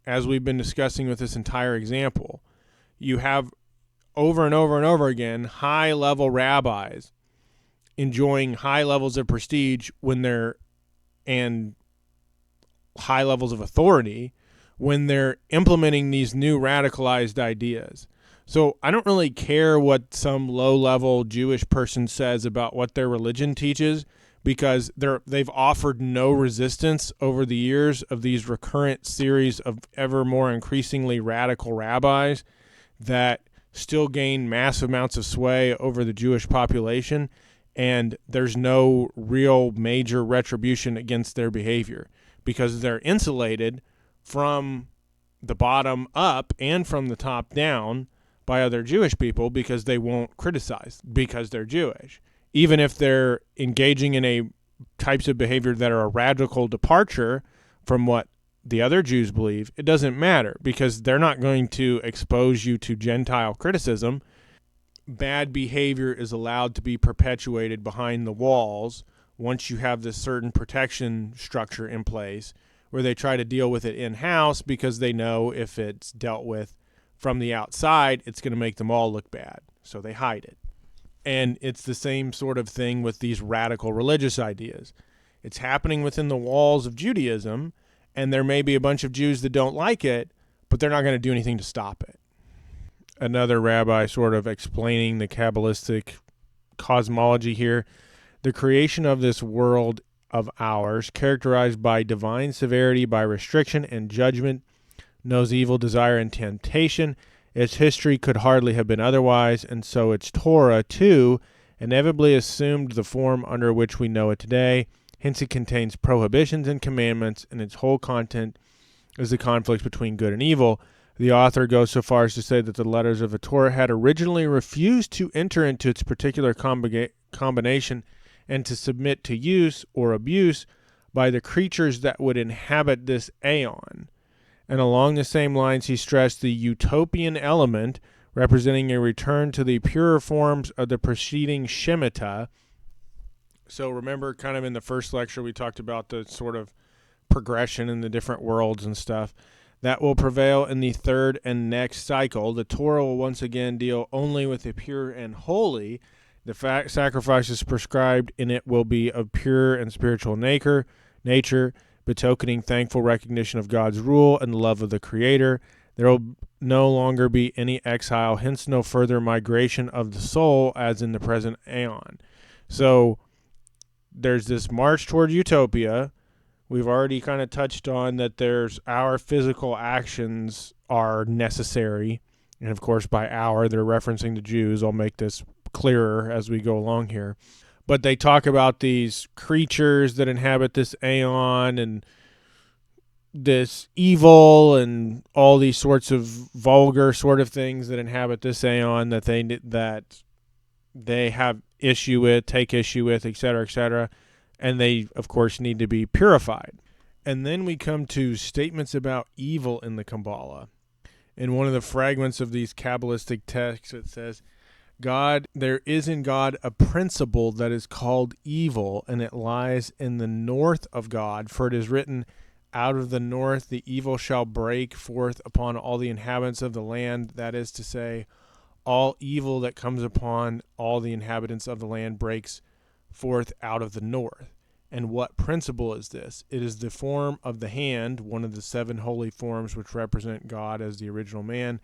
as we've been discussing with this entire example, you have over and over and over again high-level rabbis enjoying high levels of prestige and high levels of authority when they're implementing these new radicalized ideas. So I don't really care what some low-level Jewish person says about what their religion teaches, because they've offered no resistance over the years of these recurrent series of ever more increasingly radical rabbis that still gain massive amounts of sway over the Jewish population, and there's no real major retribution against their behavior because they're insulated from the bottom up and from the top down by other Jewish people because they won't criticize because they're Jewish. Even if they're engaging in types of behavior that are a radical departure from what the other Jews believe, it doesn't matter because they're not going to expose you to Gentile criticism. Bad behavior is allowed to be perpetuated behind the walls once you have this certain protection structure in place where they try to deal with it in-house because they know if it's dealt with from the outside, it's going to make them all look bad. So they hide it. And it's the same sort of thing with these radical religious ideas. It's happening within the walls of Judaism, and there may be a bunch of Jews that don't like it, but they're not going to do anything to stop it. Another rabbi sort of explaining the Kabbalistic cosmology here. The creation of this world of ours, characterized by divine severity, by restriction and judgment, knows evil, desire, and temptation. Its history could hardly have been otherwise, and so its Torah, too, inevitably assumed the form under which we know it today. Hence it contains prohibitions and commandments, and its whole content is the conflict between good and evil. The author goes so far as to say that the letters of the Torah had originally refused to enter into its particular combination and to submit to use or abuse by the creatures that would inhabit this aeon. And along the same lines, he stressed the utopian element, representing a return to the purer forms of the preceding Shemitah. So remember, kind of in the first lecture, we talked about the sort of progression in the different worlds and stuff. That will prevail in the third and next cycle. The Torah will once again deal only with the pure and holy. The sacrifices prescribed in it will be of pure and spiritual nature, betokening thankful recognition of God's rule and love of the Creator. There will no longer be any exile, hence no further migration of the soul as in the present aeon. So there's this march toward utopia. We've already kind of touched on that there's our physical actions are necessary. And of course, by our, they're referencing the Jews. I'll make this clearer as we go along here. But they talk about these creatures that inhabit this aeon and this evil and all these sorts of vulgar sort of things that inhabit this aeon that they have issue with, take issue with, etc., and they, of course, need to be purified. And then we come to statements about evil in the Kabbalah. In one of the fragments of these Kabbalistic texts, it says, there is in God a principle that is called evil, and it lies in the north of God, for it is written, out of the north the evil shall break forth upon all the inhabitants of the land, that is to say, all evil that comes upon all the inhabitants of the land breaks forth out of the north. And what principle is this? It is the form of the hand, one of the 7 holy forms which represent God as the original man,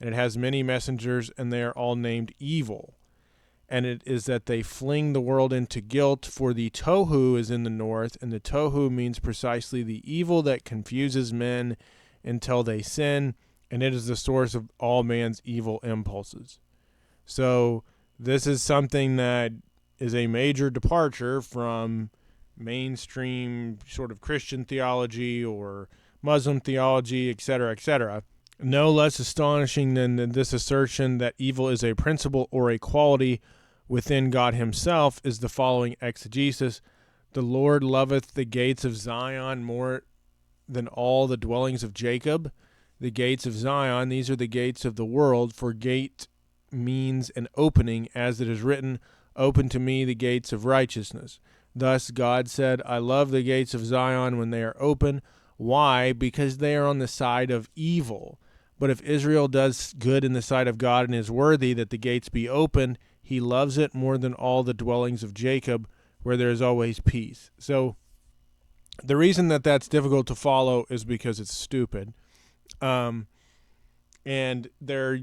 and it has many messengers, and they are all named evil. And it is that they fling the world into guilt, for the tohu is in the north, and the tohu means precisely the evil that confuses men until they sin, and it is the source of all man's evil impulses. So this is something that is a major departure from mainstream sort of Christian theology or Muslim theology, etc. No less astonishing than this assertion that evil is a principle or a quality within God himself is the following exegesis. The Lord loveth the gates of Zion more than all the dwellings of Jacob. The gates of Zion, these are the gates of the world, for gate means an opening, as it is written, open to me the gates of righteousness. Thus God said, I love the gates of Zion when they are open. Why? Because they are on the side of evil. But if Israel does good in the sight of God and is worthy that the gates be opened, he loves it more than all the dwellings of Jacob, where there is always peace. So the reason that that's difficult to follow is because it's stupid. And they're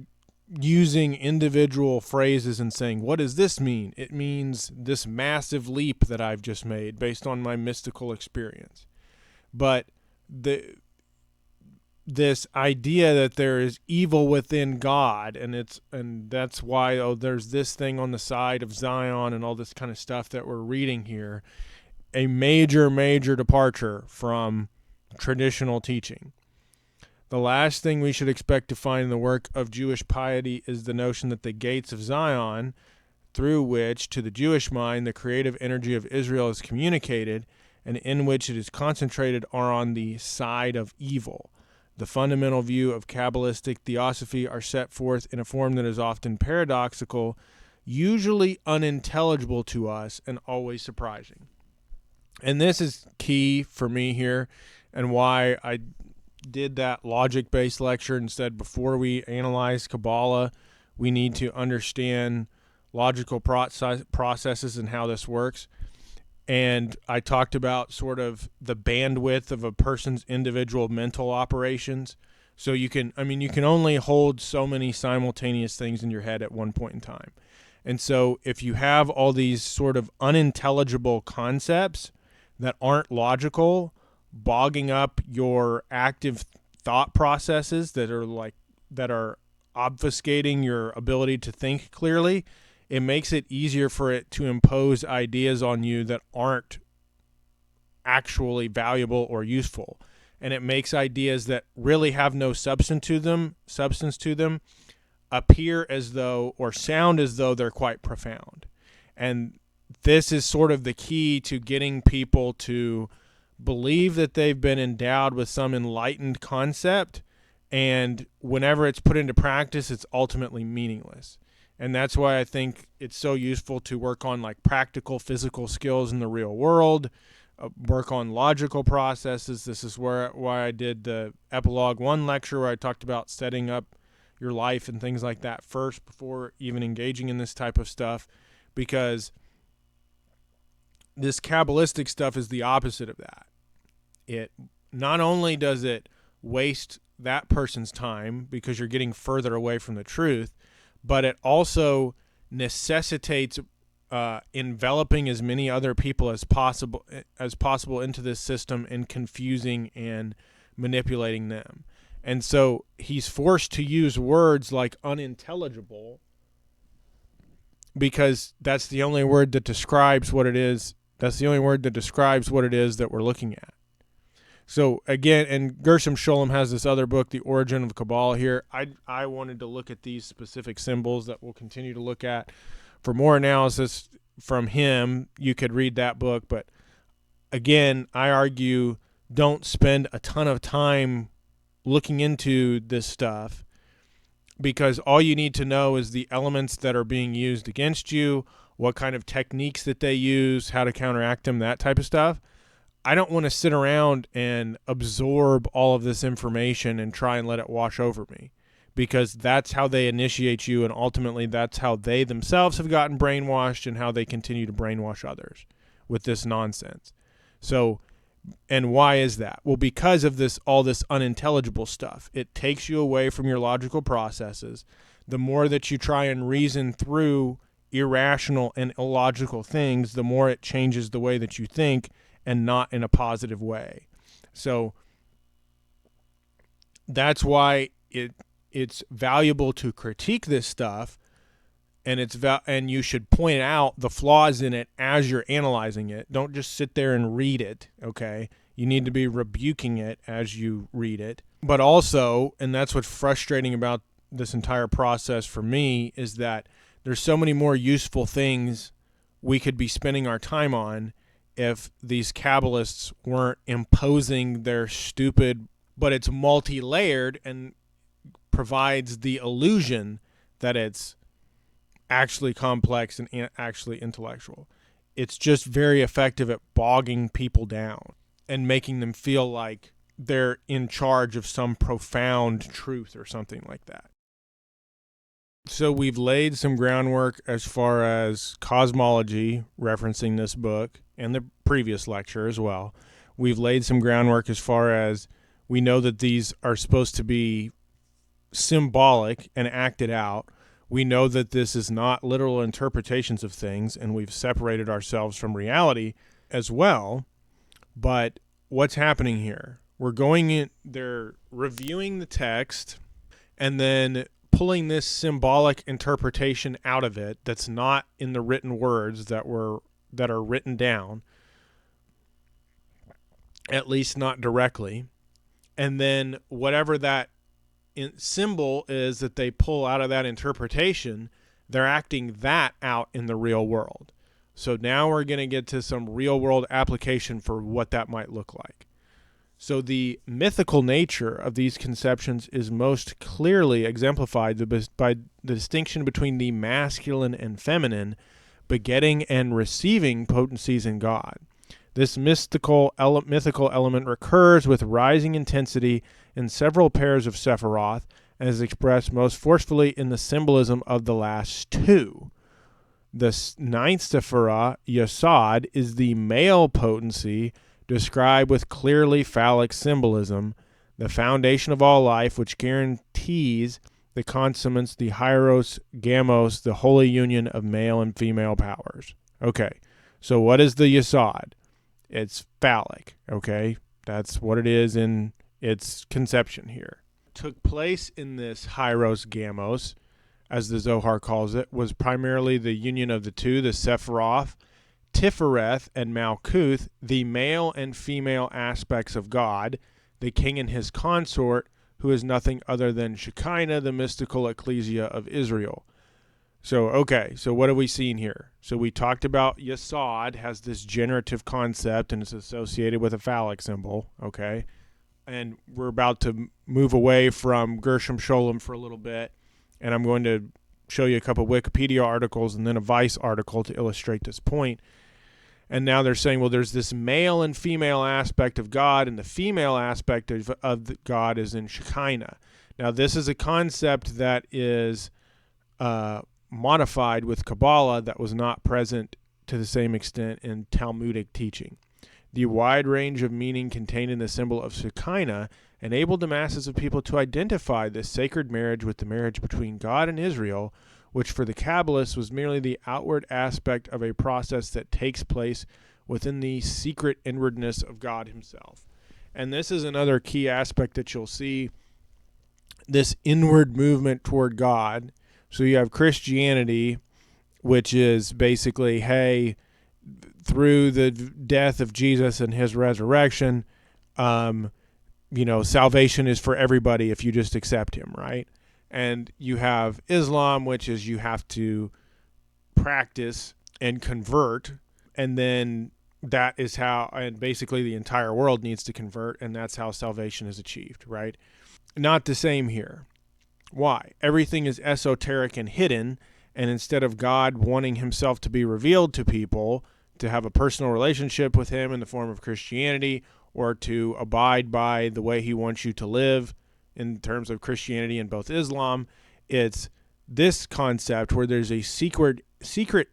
using individual phrases and saying, what does this mean? It means this massive leap that I've just made based on my mystical experience. But this idea that there is evil within God, and that's why there's this thing on the side of Zion and all this kind of stuff that we're reading here, a major departure from traditional teaching. The last thing we should expect to find in the work of Jewish piety is the notion that the gates of Zion, through which, to the Jewish mind, the creative energy of Israel is communicated and in which it is concentrated, are on the side of evil. The fundamental view of Kabbalistic theosophy are set forth in a form that is often paradoxical, usually unintelligible to us, and always surprising. And this is key for me here, and why I did that logic-based lecture and said before we analyze Kabbalah, we need to understand logical processes and how this works. And I talked about sort of the bandwidth of a person's individual mental operations. So you can only hold so many simultaneous things in your head at one point in time. And so if you have all these sort of unintelligible concepts that aren't logical, bogging up your active thought processes that are obfuscating your ability to think clearly, it makes it easier for it to impose ideas on you that aren't actually valuable or useful. and it makes ideas that really have no substance to them appear as though, or sound as though, they're quite profound. And this is sort of the key to getting people to believe that they've been endowed with some enlightened concept, and whenever it's put into practice, it's ultimately meaningless. And that's why I think it's so useful to work on like practical physical skills in the real world, work on logical processes. This is why I did the Epilogue 1 lecture, where I talked about setting up your life and things like that first before even engaging in this type of stuff, because this Kabbalistic stuff is the opposite of that. It not only does it waste that person's time because you're getting further away from the truth, but it also necessitates enveloping as many other people as possible into this system and confusing and manipulating them. And so he's forced to use words like unintelligible, because that's the only word that describes what it is. That's the only word that describes what it is that we're looking at. So again, and Gershom Scholem has this other book, The Origin of Kabbalah, here. I wanted to look at these specific symbols that we'll continue to look at. For more analysis from him, you could read that book. But again, I argue, don't spend a ton of time looking into this stuff, because all you need to know is the elements that are being used against you, what kind of techniques that they use, how to counteract them, that type of stuff. I don't want to sit around and absorb all of this information and try and let it wash over me, because that's how they initiate you, and ultimately that's how they themselves have gotten brainwashed and how they continue to brainwash others with this nonsense. So, and why is that? Well, because of all this unintelligible stuff. It takes you away from your logical processes. The more that you try and reason through irrational and illogical things, the more it changes the way that you think, and not in a positive way. So that's why it's valuable to critique this stuff, and and you should point out the flaws in it as you're analyzing it. Don't just sit there and read it, okay? You need to be rebuking it as you read it. But also, and that's what's frustrating about this entire process for me, is that there's so many more useful things we could be spending our time on if these Kabbalists weren't imposing their stupid, but it's multi-layered and provides the illusion that it's actually complex and actually intellectual. It's just very effective at bogging people down and making them feel like they're in charge of some profound truth or something like that. So we've laid some groundwork as far as cosmology, referencing this book and the previous lecture as well. We've laid some groundwork as far as we know that these are supposed to be symbolic and acted out. We know that this is not literal interpretations of things, and we've separated ourselves from reality as well. But what's happening here? We're going in, they're reviewing the text and then pulling this symbolic interpretation out of it that's not in the written words that are written down, at least not directly. And then whatever that symbol is that they pull out of that interpretation, they're acting that out in the real world. So now we're going to get to some real world application for what that might look like. So the mythical nature of these conceptions is most clearly exemplified by the distinction between the masculine and feminine, begetting and receiving potencies in God. This mythical element recurs with rising intensity in several pairs of Sephiroth and is expressed most forcefully in the symbolism of the last two. The ninth Sephirah, Yesod, is the male potency described with clearly phallic symbolism, the foundation of all life, which guarantees the consummates, the hieros, gamos, the holy union of male and female powers. Okay, so what is the Yesod? It's phallic, okay? That's what it is in its conception here. Took place in this hieros, gamos, as the Zohar calls it, was primarily the union of the two, the Sephiroth, Tifereth, and Malkuth, the male and female aspects of God, the king and his consort, who is nothing other than Shekinah, the mystical ecclesia of Israel. So, okay, so what have we seen here? So we talked about Yesod has this generative concept and it's associated with a phallic symbol, okay? And we're about to move away from Gershom Scholem for a little bit, and I'm going to show you a couple of Wikipedia articles and then a Vice article to illustrate this point. And now they're saying, well, there's this male and female aspect of God, and the female aspect of God is in Shekinah. Now, this is a concept that is modified with Kabbalah that was not present to the same extent in Talmudic teaching. The wide range of meaning contained in the symbol of Shekinah enabled the masses of people to identify this sacred marriage with the marriage between God and Israel, which for the Kabbalists was merely the outward aspect of a process that takes place within the secret inwardness of God himself. And this is another key aspect that you'll see, this inward movement toward God. So you have Christianity, which is basically, hey, through the death of Jesus and his resurrection, salvation is for everybody if you just accept him, right? And you have Islam, which is you have to practice and convert, and then that is how, and basically the entire world needs to convert, and that's how salvation is achieved, right? Not the same here. Why? Everything is esoteric and hidden, and instead of God wanting himself to be revealed to people, to have a personal relationship with him in the form of Christianity, or to abide by the way he wants you to live in terms of Christianity and both Islam, it's this concept where there's a secret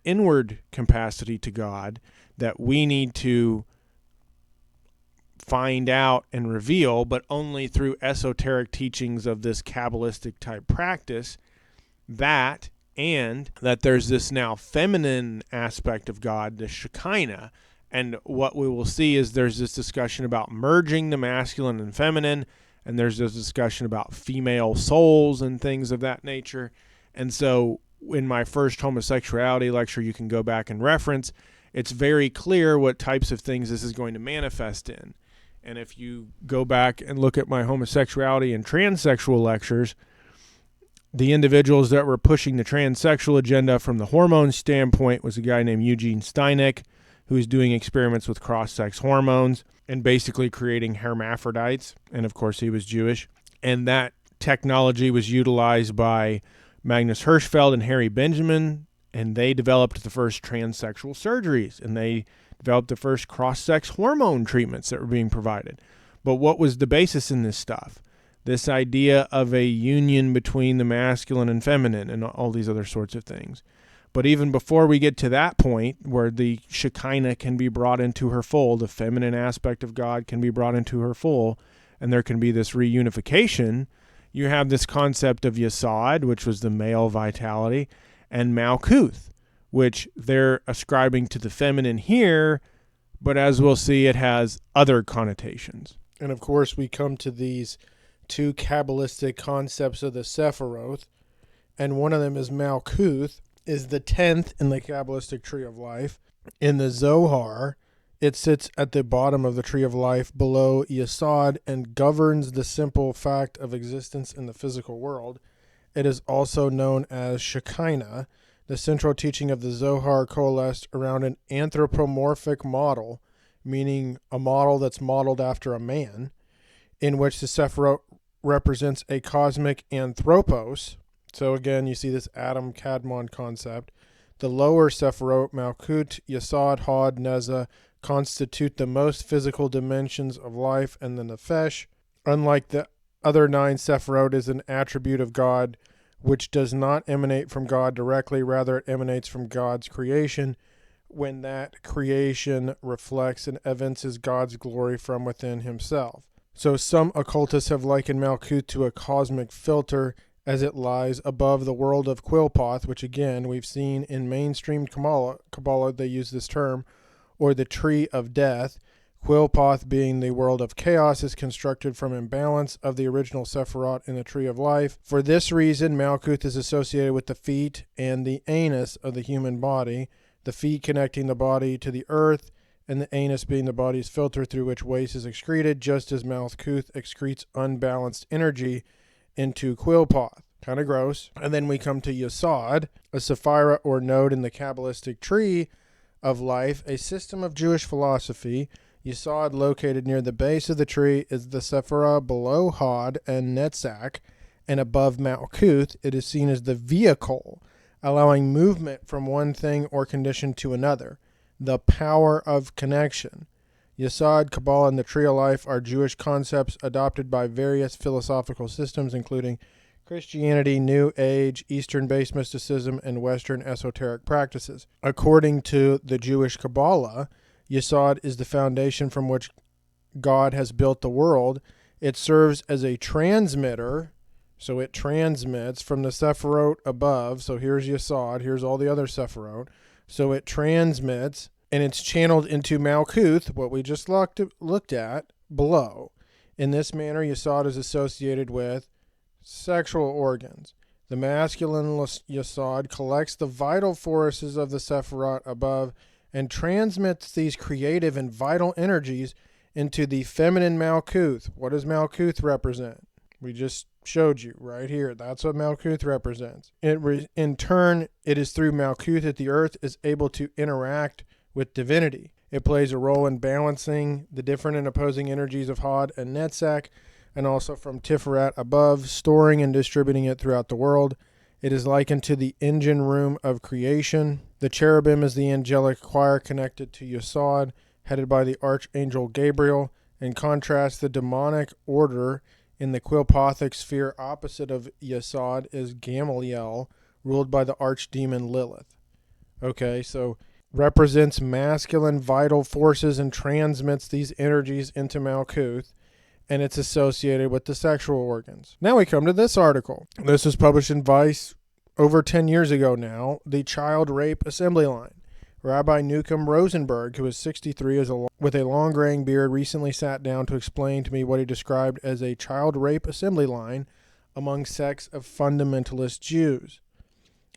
inward capacity to God that we need to find out and reveal, but only through esoteric teachings of this Kabbalistic type practice, and that there's this now feminine aspect of God, the Shekinah. And what we will see is there's this discussion about merging the masculine and feminine, and there's this discussion about female souls and things of that nature. And so in my first homosexuality lecture, you can go back and reference, it's very clear what types of things this is going to manifest in. And if you go back and look at my homosexuality and transsexual lectures, the individuals that were pushing the transsexual agenda from the hormone standpoint was a guy named Eugene Steineck, who was doing experiments with cross-sex hormones and basically creating hermaphrodites. And of course, he was Jewish. And that technology was utilized by Magnus Hirschfeld and Harry Benjamin, and they developed the first transsexual surgeries, and they developed the first cross-sex hormone treatments that were being provided. But what was the basis in this stuff? This idea of a union between the masculine and feminine and all these other sorts of things. But even before we get to that point where the Shekinah can be brought into her full, the feminine aspect of God can be brought into her full, and there can be this reunification, you have this concept of Yesod, which was the male vitality, and Malkuth, which they're ascribing to the feminine here, but as we'll see, it has other connotations. And of course, we come to these two Kabbalistic concepts of the Sephiroth, and one of them is Malkuth, is the 10th in the Kabbalistic tree of life. In the Zohar, it sits at the bottom of the tree of life below Yesod and governs the simple fact of existence in the physical world. It is also known as Shekinah. The central teaching of the Zohar coalesced around an anthropomorphic model, meaning a model that's modeled after a man, in which the Sephiroth represents a cosmic anthropos. So again, you see this Adam Kadmon concept. The lower Sephiroth, Malkut, Yesod, Hod, Neza, constitute the most physical dimensions of life, and the Nefesh, unlike the other 9 Sephiroth, is an attribute of God which does not emanate from God directly, rather it emanates from God's creation, when that creation reflects and evinces God's glory from within himself. So some occultists have likened Malkuth to a cosmic filter as it lies above the world of Quilpoth, which again we've seen in mainstream Kabbalah they use this term, or the tree of death. Quilpoth, being the world of chaos, is constructed from imbalance of the original Sephiroth in the tree of life. For this reason, Malkuth is associated with the feet and the anus of the human body, the feet connecting the body to the earth, and the anus being the body's filter through which waste is excreted, just as Malkuth excretes unbalanced energy into Quillpoth. Kind of gross. And then we come to Yesod, a Sephira or node in the Kabbalistic tree of life, a system of Jewish philosophy. Yesod, located near the base of the tree, is the Sephira below Hod and Netzach, and above Malkuth. It is seen as the vehicle, allowing movement from one thing or condition to another, the power of connection. Yesod, Kabbalah, and the Tree of Life are Jewish concepts adopted by various philosophical systems, including Christianity, New Age, Eastern-based mysticism, and Western esoteric practices. According to the Jewish Kabbalah, Yesod is the foundation from which God has built the world. It serves as a transmitter, so it transmits from the Sephirot above. So here's Yesod, here's all the other Sephirot. So it transmits, and it's channeled into Malkuth, what we just looked at, below. In this manner, Yesod is associated with sexual organs. The masculine Yesod collects the vital forces of the Sephirot above and transmits these creative and vital energies into the feminine Malkuth. What does Malkuth represent? We just showed you right here. That's what Malkuth represents. In turn, it is through Malkuth that the earth is able to interact with divinity. It plays a role in balancing the different and opposing energies of Hod and Netzach, and also from Tiferet above, storing and distributing it throughout the world. It is likened to the engine room of creation. The cherubim is the angelic choir connected to Yesod, headed by the archangel Gabriel. In contrast, the demonic order in the Quillpothic sphere opposite of Yesod is Gamaliel, ruled by the archdemon Lilith. Okay, so represents masculine vital forces and transmits these energies into Malkuth, and it's associated with the sexual organs. Now we come to this article. This was published in Vice over 10 years ago now, the Child Rape Assembly Line. Rabbi Newcomb Rosenberg, who is 63 with a long graying beard, recently sat down to explain to me what he described as a child rape assembly line among sects of fundamentalist Jews.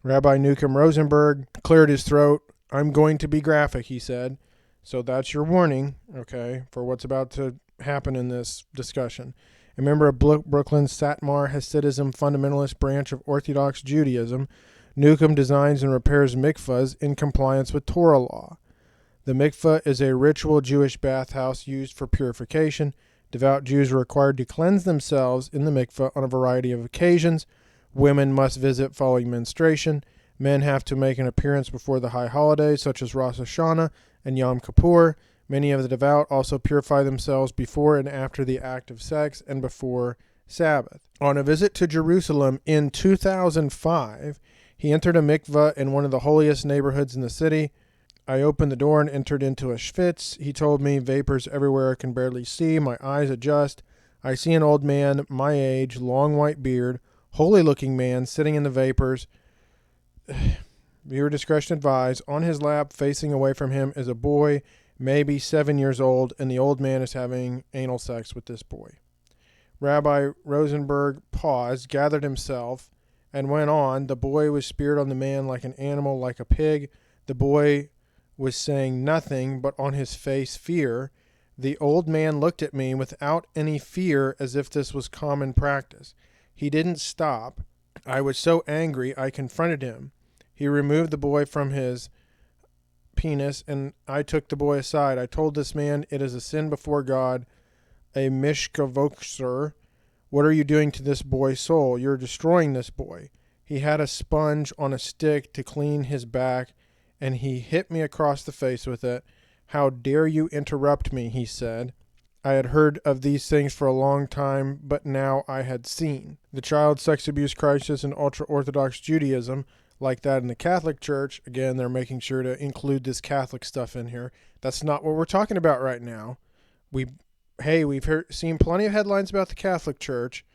Rabbi Newcomb Rosenberg cleared his throat. I'm going to be graphic, he said. So that's your warning, okay, for what's about to happen in this discussion. A member of Brooklyn's Satmar Hasidism fundamentalist branch of Orthodox Judaism, Newcomb designs and repairs mikvahs in compliance with Torah law. The mikvah is a ritual Jewish bathhouse used for purification. Devout Jews are required to cleanse themselves in the mikvah on a variety of occasions. Women must visit following menstruation. Men have to make an appearance before the high holidays, such as Rosh Hashanah and Yom Kippur. Many of the devout also purify themselves before and after the act of sex and before Sabbath. On a visit to Jerusalem in 2005, he entered a mikvah in one of the holiest neighborhoods in the city. I opened the door and entered into a schwitz. He told me, vapors everywhere, I can barely see. My eyes adjust. I see an old man, my age, long white beard, holy-looking man, sitting in the vapors. Viewer discretion advised. On his lap, facing away from him, is a boy, maybe 7 years old, and the old man is having anal sex with this boy. Rabbi Rosenberg paused, gathered himself, and went on. The boy was speared on the man like an animal, like a pig. The boy was saying nothing, but on his face fear. The old man looked at me without any fear, as if this was common practice. He didn't stop. I was so angry, I confronted him. He removed the boy from his penis, and I took the boy aside. I told this man, it is a sin before God, a mishkavokser. What are you doing to this boy's soul? You're destroying this boy. He had a sponge on a stick to clean his back, and he hit me across the face with it. How dare you interrupt me, he said. I had heard of these things for a long time, but now I had seen. The child sex abuse crisis in ultra-Orthodox Judaism, like that in the Catholic Church, again, they're making sure to include this Catholic stuff in here. That's not what we're talking about right now. We've seen plenty of headlines about the Catholic Church.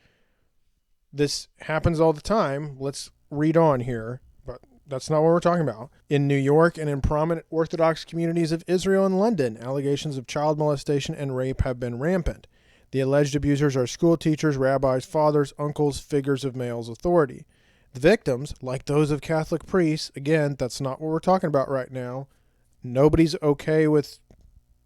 This happens all the time. Let's read on here, but that's not what we're talking about. In New York and in prominent Orthodox communities of Israel and London, allegations of child molestation and rape have been rampant. The alleged abusers are school teachers, rabbis, fathers, uncles, figures of male authority. The victims, like those of Catholic priests, again, that's not what we're talking about right now. Nobody's okay with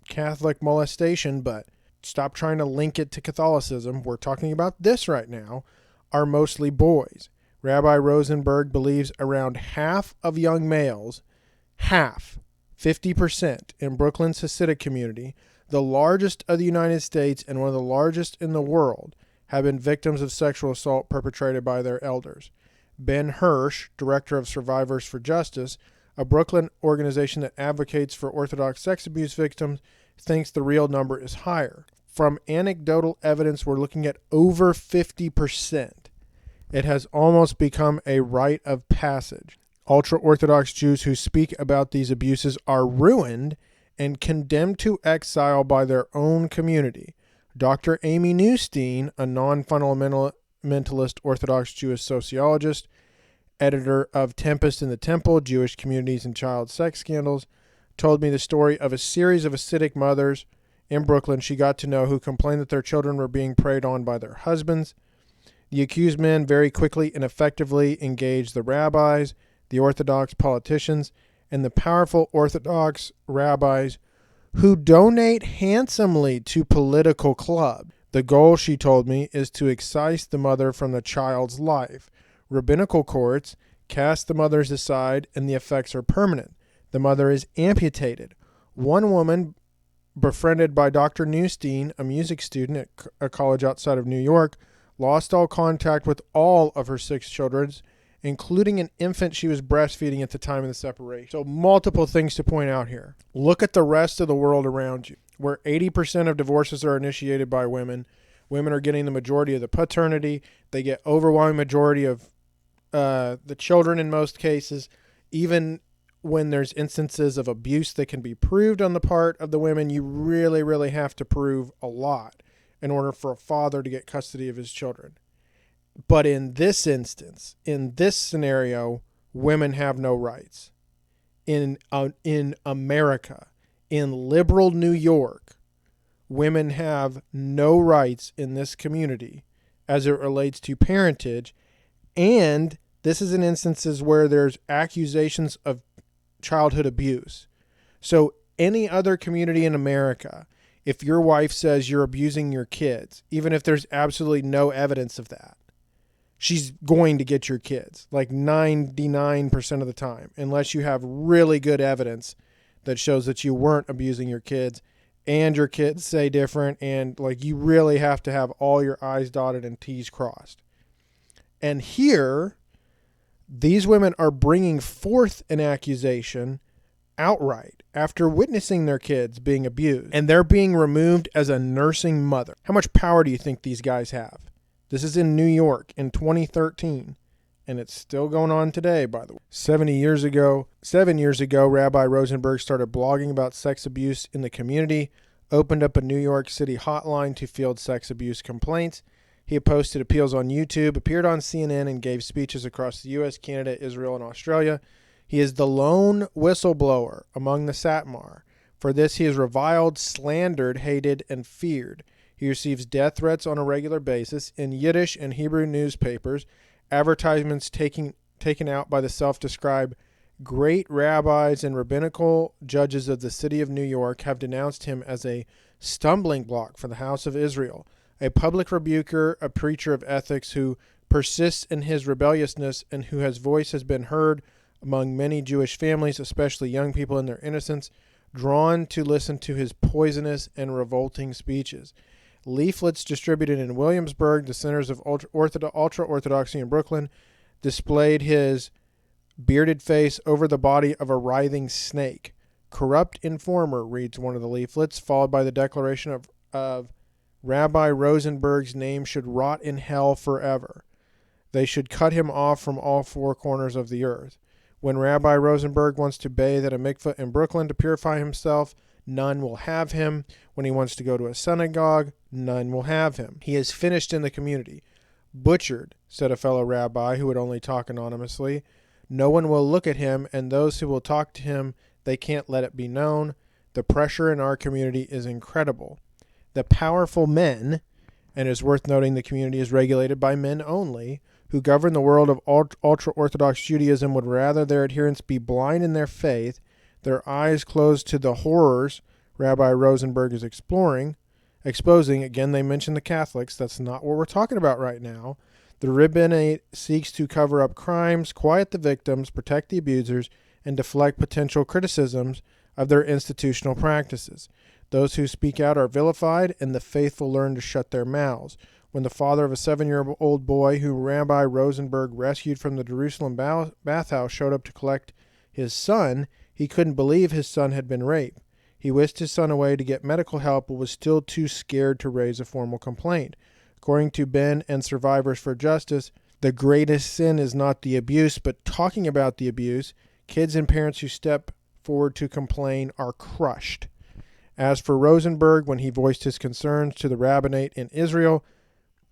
Catholic molestation, but stop trying to link it to Catholicism. We're talking about this right now, are mostly boys. Rabbi Rosenberg believes around half of young males, 50% in Brooklyn's Hasidic community, the largest of the United States and one of the largest in the world, have been victims of sexual assault perpetrated by their elders. Ben Hirsch, director of Survivors for Justice, a Brooklyn organization that advocates for Orthodox sex abuse victims, thinks the real number is higher. From anecdotal evidence, we're looking at over 50%. It has almost become a rite of passage. Ultra-Orthodox Jews who speak about these abuses are ruined and condemned to exile by their own community. Dr. Amy Newstein, a non-fundamentalist Orthodox Jewish sociologist, editor of Tempest in the Temple, Jewish Communities and Child Sex Scandals, told me the story of a series of Hasidic mothers in Brooklyn she got to know who complained that their children were being preyed on by their husbands. The accused men very quickly and effectively engaged the rabbis, the Orthodox politicians, and the powerful Orthodox rabbis who donate handsomely to political clubs. The goal, she told me, is to excise the mother from the child's life. Rabbinical courts cast the mothers aside and the effects are permanent. The mother is amputated. One woman, befriended by Dr. Newstein, a music student at a college outside of New York, lost all contact with all of her 6 children, including an infant she was breastfeeding at the time of the separation. So multiple things to point out here. Look at the rest of the world around you, where 80% of divorces are initiated by women. Women are getting the majority of the paternity. They get overwhelming majority of the children in most cases. Even when there's instances of abuse that can be proved on the part of the women, you really, really have to prove a lot in order for a father to get custody of his children. But in this instance, in this scenario, women have no rights. In America, in liberal New York, women have no rights in this community as it relates to parentage. And this is in instances where there's accusations of childhood abuse. So any other community in America, if your wife says you're abusing your kids, even if there's absolutely no evidence of that, she's going to get your kids, like 99% of the time, unless you have really good evidence that shows that you weren't abusing your kids and your kids say different, and like you really have to have all your I's dotted and T's crossed. And here, these women are bringing forth an accusation outright after witnessing their kids being abused, and they're being removed as a nursing mother. How much power do you think these guys have? This is in New York in 2013, and it's still going on today, by the way. 7 years ago, Rabbi Rosenberg started blogging about sex abuse in the community, opened up a New York City hotline to field sex abuse complaints. He posted appeals on YouTube, appeared on CNN, and gave speeches across the U.S., Canada, Israel, and Australia. He is the lone whistleblower among the Satmar. For this, he is reviled, slandered, hated, and feared. He receives death threats on a regular basis in Yiddish and Hebrew newspapers, advertisements taken out by the self-described great rabbis and rabbinical judges of the city of New York have denounced him as a stumbling block for the house of Israel, a public rebuker, a preacher of ethics who persists in his rebelliousness and whose voice has been heard among many Jewish families, especially young people in their innocence, drawn to listen to his poisonous and revolting speeches. Leaflets distributed in Williamsburg, the centers of ultra-Orthodoxy in Brooklyn, displayed his bearded face over the body of a writhing snake. Corrupt informer, reads one of the leaflets, followed by the declaration of Rabbi Rosenberg's name should rot in hell forever. They should cut him off from all 4 corners of the earth. When Rabbi Rosenberg wants to bathe at a mikveh in Brooklyn to purify himself, none will have him. When he wants to go to a synagogue, none will have him. He is finished in the community. Butchered, said a fellow rabbi who would only talk anonymously. No one will look at him, and those who will talk to him, they can't let it be known. The pressure in our community is incredible. The powerful men, and it is worth noting the community is regulated by men only, who govern the world of ultra-Orthodox Judaism would rather their adherents be blind in their faith, their eyes closed to the horrors Rabbi Rosenberg is exposing, again, they mention the Catholics. That's not what we're talking about right now. The rabbinate seeks to cover up crimes, quiet the victims, protect the abusers, and deflect potential criticisms of their institutional practices. Those who speak out are vilified, and the faithful learn to shut their mouths. When the father of a 7-year-old boy who Rabbi Rosenberg rescued from the Jerusalem bathhouse showed up to collect his son, he couldn't believe his son had been raped. He whisked his son away to get medical help, but was still too scared to raise a formal complaint. According to Ben and Survivors for Justice, the greatest sin is not the abuse, but talking about the abuse. Kids and parents who step forward to complain are crushed. As for Rosenberg, when he voiced his concerns to the rabbinate in Israel,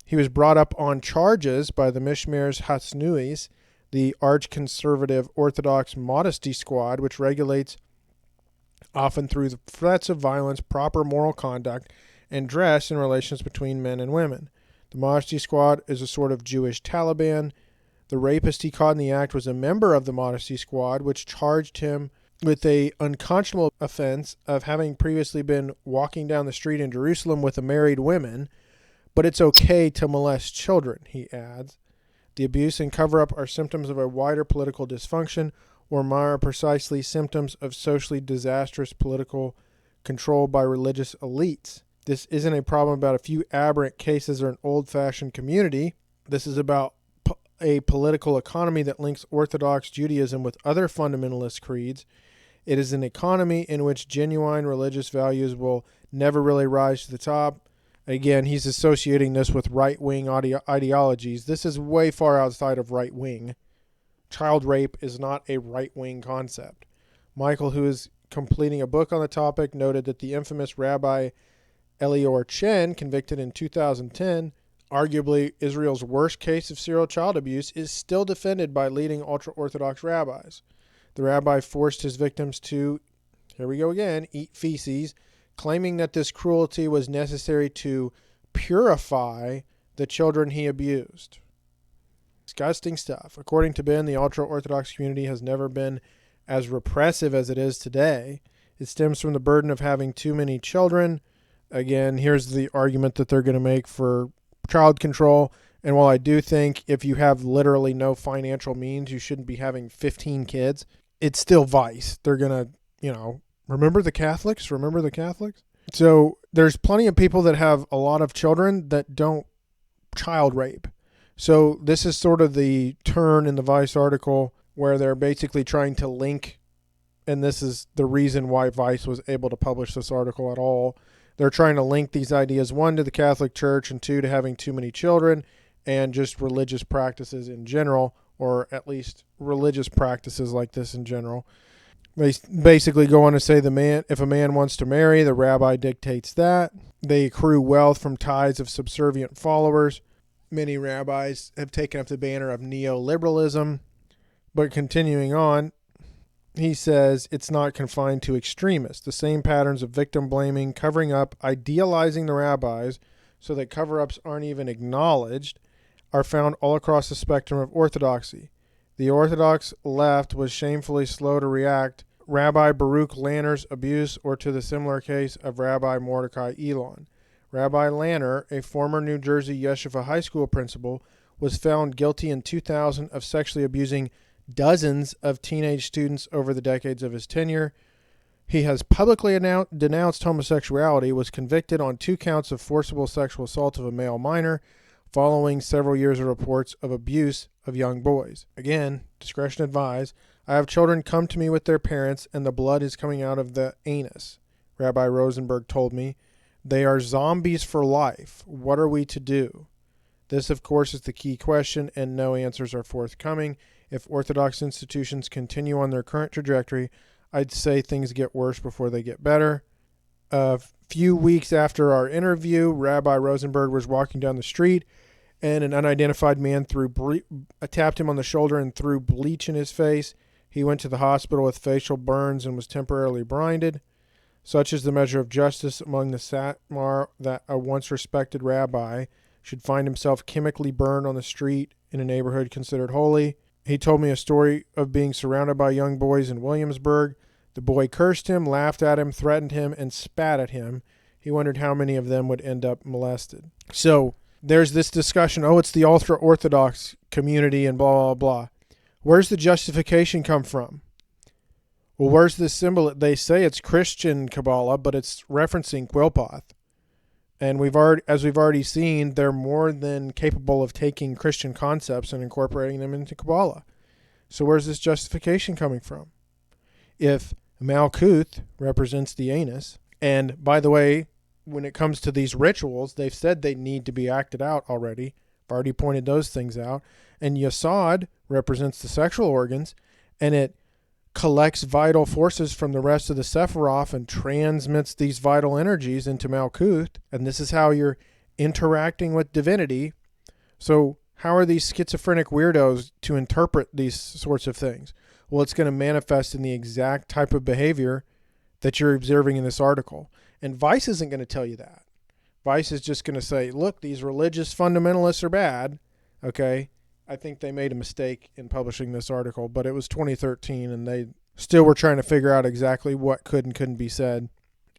he was brought up on charges by the Mishmeres Hasnuis, the arch-conservative Orthodox modesty squad, which regulates, often through the threats of violence, proper moral conduct and dress in relations between men and women. The modesty squad is a sort of Jewish Taliban. The rapist he caught in the act was a member of the modesty squad, which charged him with a unconscionable offense of having previously been walking down the street in Jerusalem with a married woman, but it's okay to molest children, he adds. The abuse and cover-up are symptoms of a wider political dysfunction, or more precisely, symptoms of socially disastrous political control by religious elites. This isn't a problem about a few aberrant cases or an old-fashioned community. This is about a political economy that links Orthodox Judaism with other fundamentalist creeds. It is an economy in which genuine religious values will never really rise to the top. Again, he's associating this with right-wing ideologies. This is way far outside of right-wing. Child rape is not a right-wing concept. Michael, who is completing a book on the topic, noted that the infamous Rabbi Elior Chen, convicted in 2010, arguably Israel's worst case of serial child abuse, is still defended by leading ultra-Orthodox rabbis. The rabbi forced his victims to, here we go again, eat feces, claiming that this cruelty was necessary to purify the children he abused. Disgusting stuff. According to Ben, the ultra-Orthodox community has never been as repressive as it is today. It stems from the burden of having too many children. Again, here's the argument that they're going to make for child control. And while I do think if you have literally no financial means, you shouldn't be having 15 kids, it's still vice. They're going to, remember the Catholics? Remember the Catholics? So there's plenty of people that have a lot of children that don't child rape. So this is sort of the turn in the Vice article where they're basically trying to link, and this is the reason why Vice was able to publish this article at all. They're trying to link these ideas, one, to the Catholic Church, and two, to having too many children, and just religious practices in general, or at least religious practices like this in general. They basically go on to say if a man wants to marry, the rabbi dictates that. They accrue wealth from ties of subservient followers. Many rabbis have taken up the banner of neoliberalism. But continuing on, he says it's not confined to extremists. The same patterns of victim blaming, covering up, idealizing the rabbis so that cover-ups aren't even acknowledged are found all across the spectrum of orthodoxy. The Orthodox left was shamefully slow to react Rabbi Baruch Lanner's abuse or to the similar case of Rabbi Mordecai Elon. Rabbi Lanner, a former New Jersey Yeshiva high school principal, was found guilty in 2000 of sexually abusing dozens of teenage students over the decades of his tenure. He has publicly denounced homosexuality, was convicted on 2 counts of forcible sexual assault of a male minor, following several years of reports of abuse of young boys. Again, discretion advised. I have children come to me with their parents, and the blood is coming out of the anus, Rabbi Rosenberg told me. They are zombies for life. What are we to do? This, of course, is the key question, and no answers are forthcoming. If Orthodox institutions continue on their current trajectory, I'd say things get worse before they get better. A few weeks after our interview, Rabbi Rosenberg was walking down the street, and an unidentified man tapped him on the shoulder and threw bleach in his face. He went to the hospital with facial burns and was temporarily blinded. Such is the measure of justice among the Satmar that a once respected rabbi should find himself chemically burned on the street in a neighborhood considered holy. He told me a story of being surrounded by young boys in Williamsburg. The boy cursed him, laughed at him, threatened him, and spat at him. He wondered how many of them would end up molested. So there's this discussion, oh, it's the ultra-Orthodox community and blah, blah, blah. Where's the justification come from? Well, where's the symbol? They say it's Christian Kabbalah, but it's referencing Quillpoth. And as we've already seen, they're more than capable of taking Christian concepts and incorporating them into Kabbalah. So where's this justification coming from? If Malkuth represents the anus, and by the way, when it comes to these rituals, they've said they need to be acted out already. I've already pointed those things out. And Yesod represents the sexual organs, and it collects vital forces from the rest of the Sephiroth and transmits these vital energies into Malkuth. And this is how you're interacting with divinity. So how are these schizophrenic weirdos to interpret these sorts of things? Well, it's going to manifest in the exact type of behavior that you're observing in this article. And Vice isn't going to tell you that. Vice is just going to say, look, these religious fundamentalists are bad. Okay. I think they made a mistake in publishing this article, but it was 2013 and they still were trying to figure out exactly what could and couldn't be said.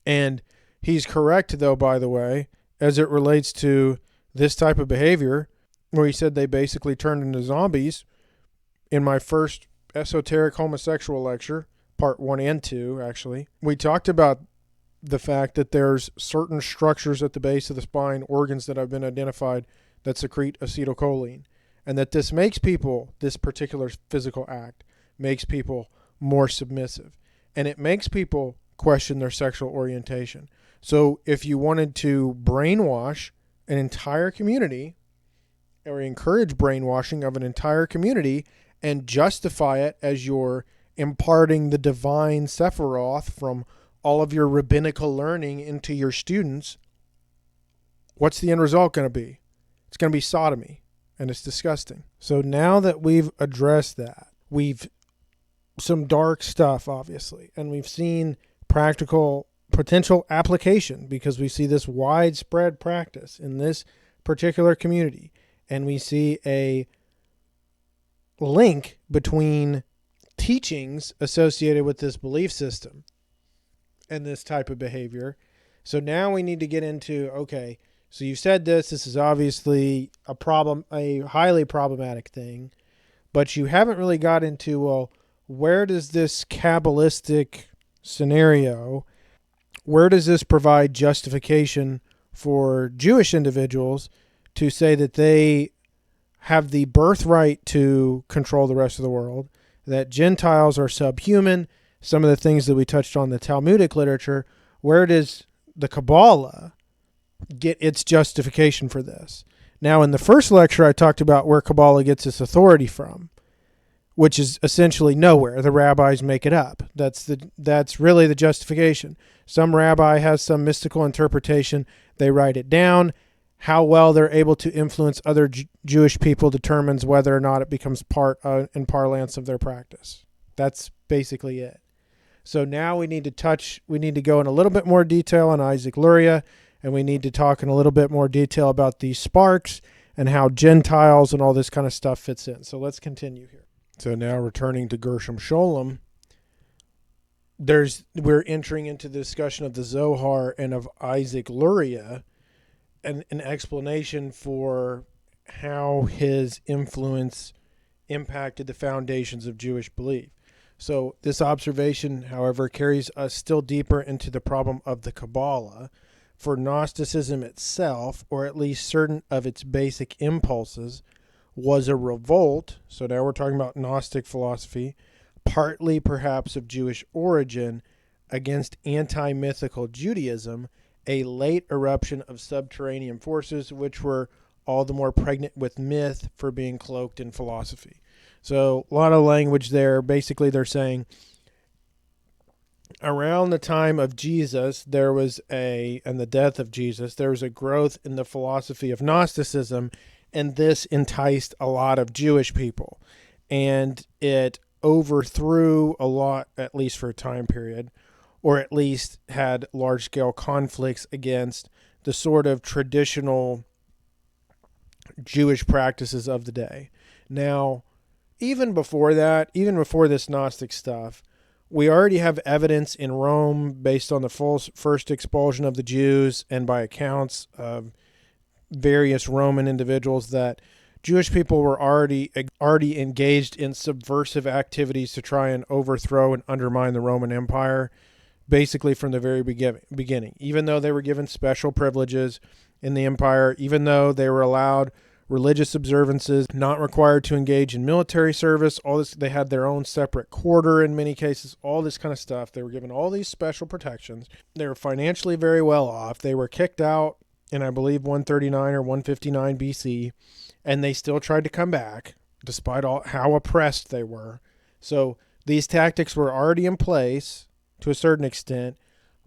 And he's correct, though, by the way, as it relates to this type of behavior, where he said they basically turned into zombies. In my first esoteric homosexual lecture, part 1 and 2, actually, we talked about the fact that there's certain structures at the base of the spine, organs that have been identified, that secrete acetylcholine. And that this makes people, this particular physical act, makes people more submissive. And it makes people question their sexual orientation. So if you wanted to brainwash an entire community, or encourage brainwashing of an entire community, and justify it as you're imparting the divine Sephiroth from all of your rabbinical learning into your students, what's the end result going to be? It's going to be sodomy. And it's disgusting. So now that we've addressed that, we've some dark stuff, obviously, and we've seen practical potential application because we see this widespread practice in this particular community. And we see a link between teachings associated with this belief system and this type of behavior. So now we need to get into, okay, so you said this is obviously a problem, a highly problematic thing, but you haven't really got into, well, where does this Kabbalistic scenario, where does this provide justification for Jewish individuals to say that they have the birthright to control the rest of the world, that Gentiles are subhuman, some of the things that we touched on in the Talmudic literature, where does the Kabbalah get its justification for this? Now, in the first lecture, I talked about where Kabbalah gets its authority from, which is essentially nowhere. The rabbis make it up. That's really the justification. Some rabbi has some mystical interpretation. They write it down. How well they're able to influence other Jewish people determines whether or not it becomes part and parlance of their practice. That's basically it. So now we need to go in a little bit more detail on Isaac Luria, and we need to talk in a little bit more detail about these sparks and how Gentiles and all this kind of stuff fits in. So let's continue here. So now returning to Gershom Scholem, we're entering into the discussion of the Zohar and of Isaac Luria, and an explanation for how his influence impacted the foundations of Jewish belief. So this observation, however, carries us still deeper into the problem of the Kabbalah. For Gnosticism itself, or at least certain of its basic impulses, was a revolt. So now we're talking about Gnostic philosophy, partly perhaps of Jewish origin, against anti-mythical Judaism, a late eruption of subterranean forces which were all the more pregnant with myth for being cloaked in philosophy. So a lot of language there. Basically, they're saying around the time of Jesus, and the death of Jesus, there was a growth in the philosophy of Gnosticism, and this enticed a lot of Jewish people. And it overthrew a lot, at least for a time period, or at least had large-scale conflicts against the sort of traditional Jewish practices of the day. Now, even before that, even before this Gnostic stuff, we already have evidence in Rome based on the first expulsion of the Jews and by accounts of various Roman individuals that Jewish people were already engaged in subversive activities to try and overthrow and undermine the Roman Empire, basically from the very beginning. Even though they were given special privileges in the empire, even though they were allowed religious observances, not required to engage in military service, all this, they had their own separate quarter in many cases, all this kind of stuff. They were given all these special protections. They were financially very well off. They were kicked out in, I believe, 139 or 159 BC, and they still tried to come back despite how oppressed they were. So these tactics were already in place to a certain extent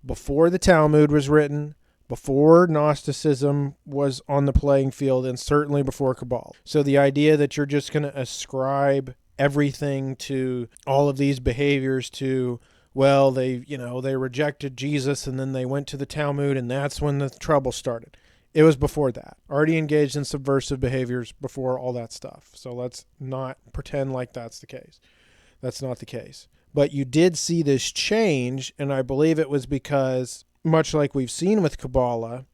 before the Talmud was written, before Gnosticism was on the playing field, and certainly before Kabbalah. So the idea that you're just going to ascribe everything to all of these behaviors to, well, they rejected Jesus and then they went to the Talmud and that's when the trouble started. It was before that. Already engaged in subversive behaviors before all that stuff. So let's not pretend like that's the case. That's not the case. But you did see this change, and I believe it was because, much like we've seen with Kabbalah,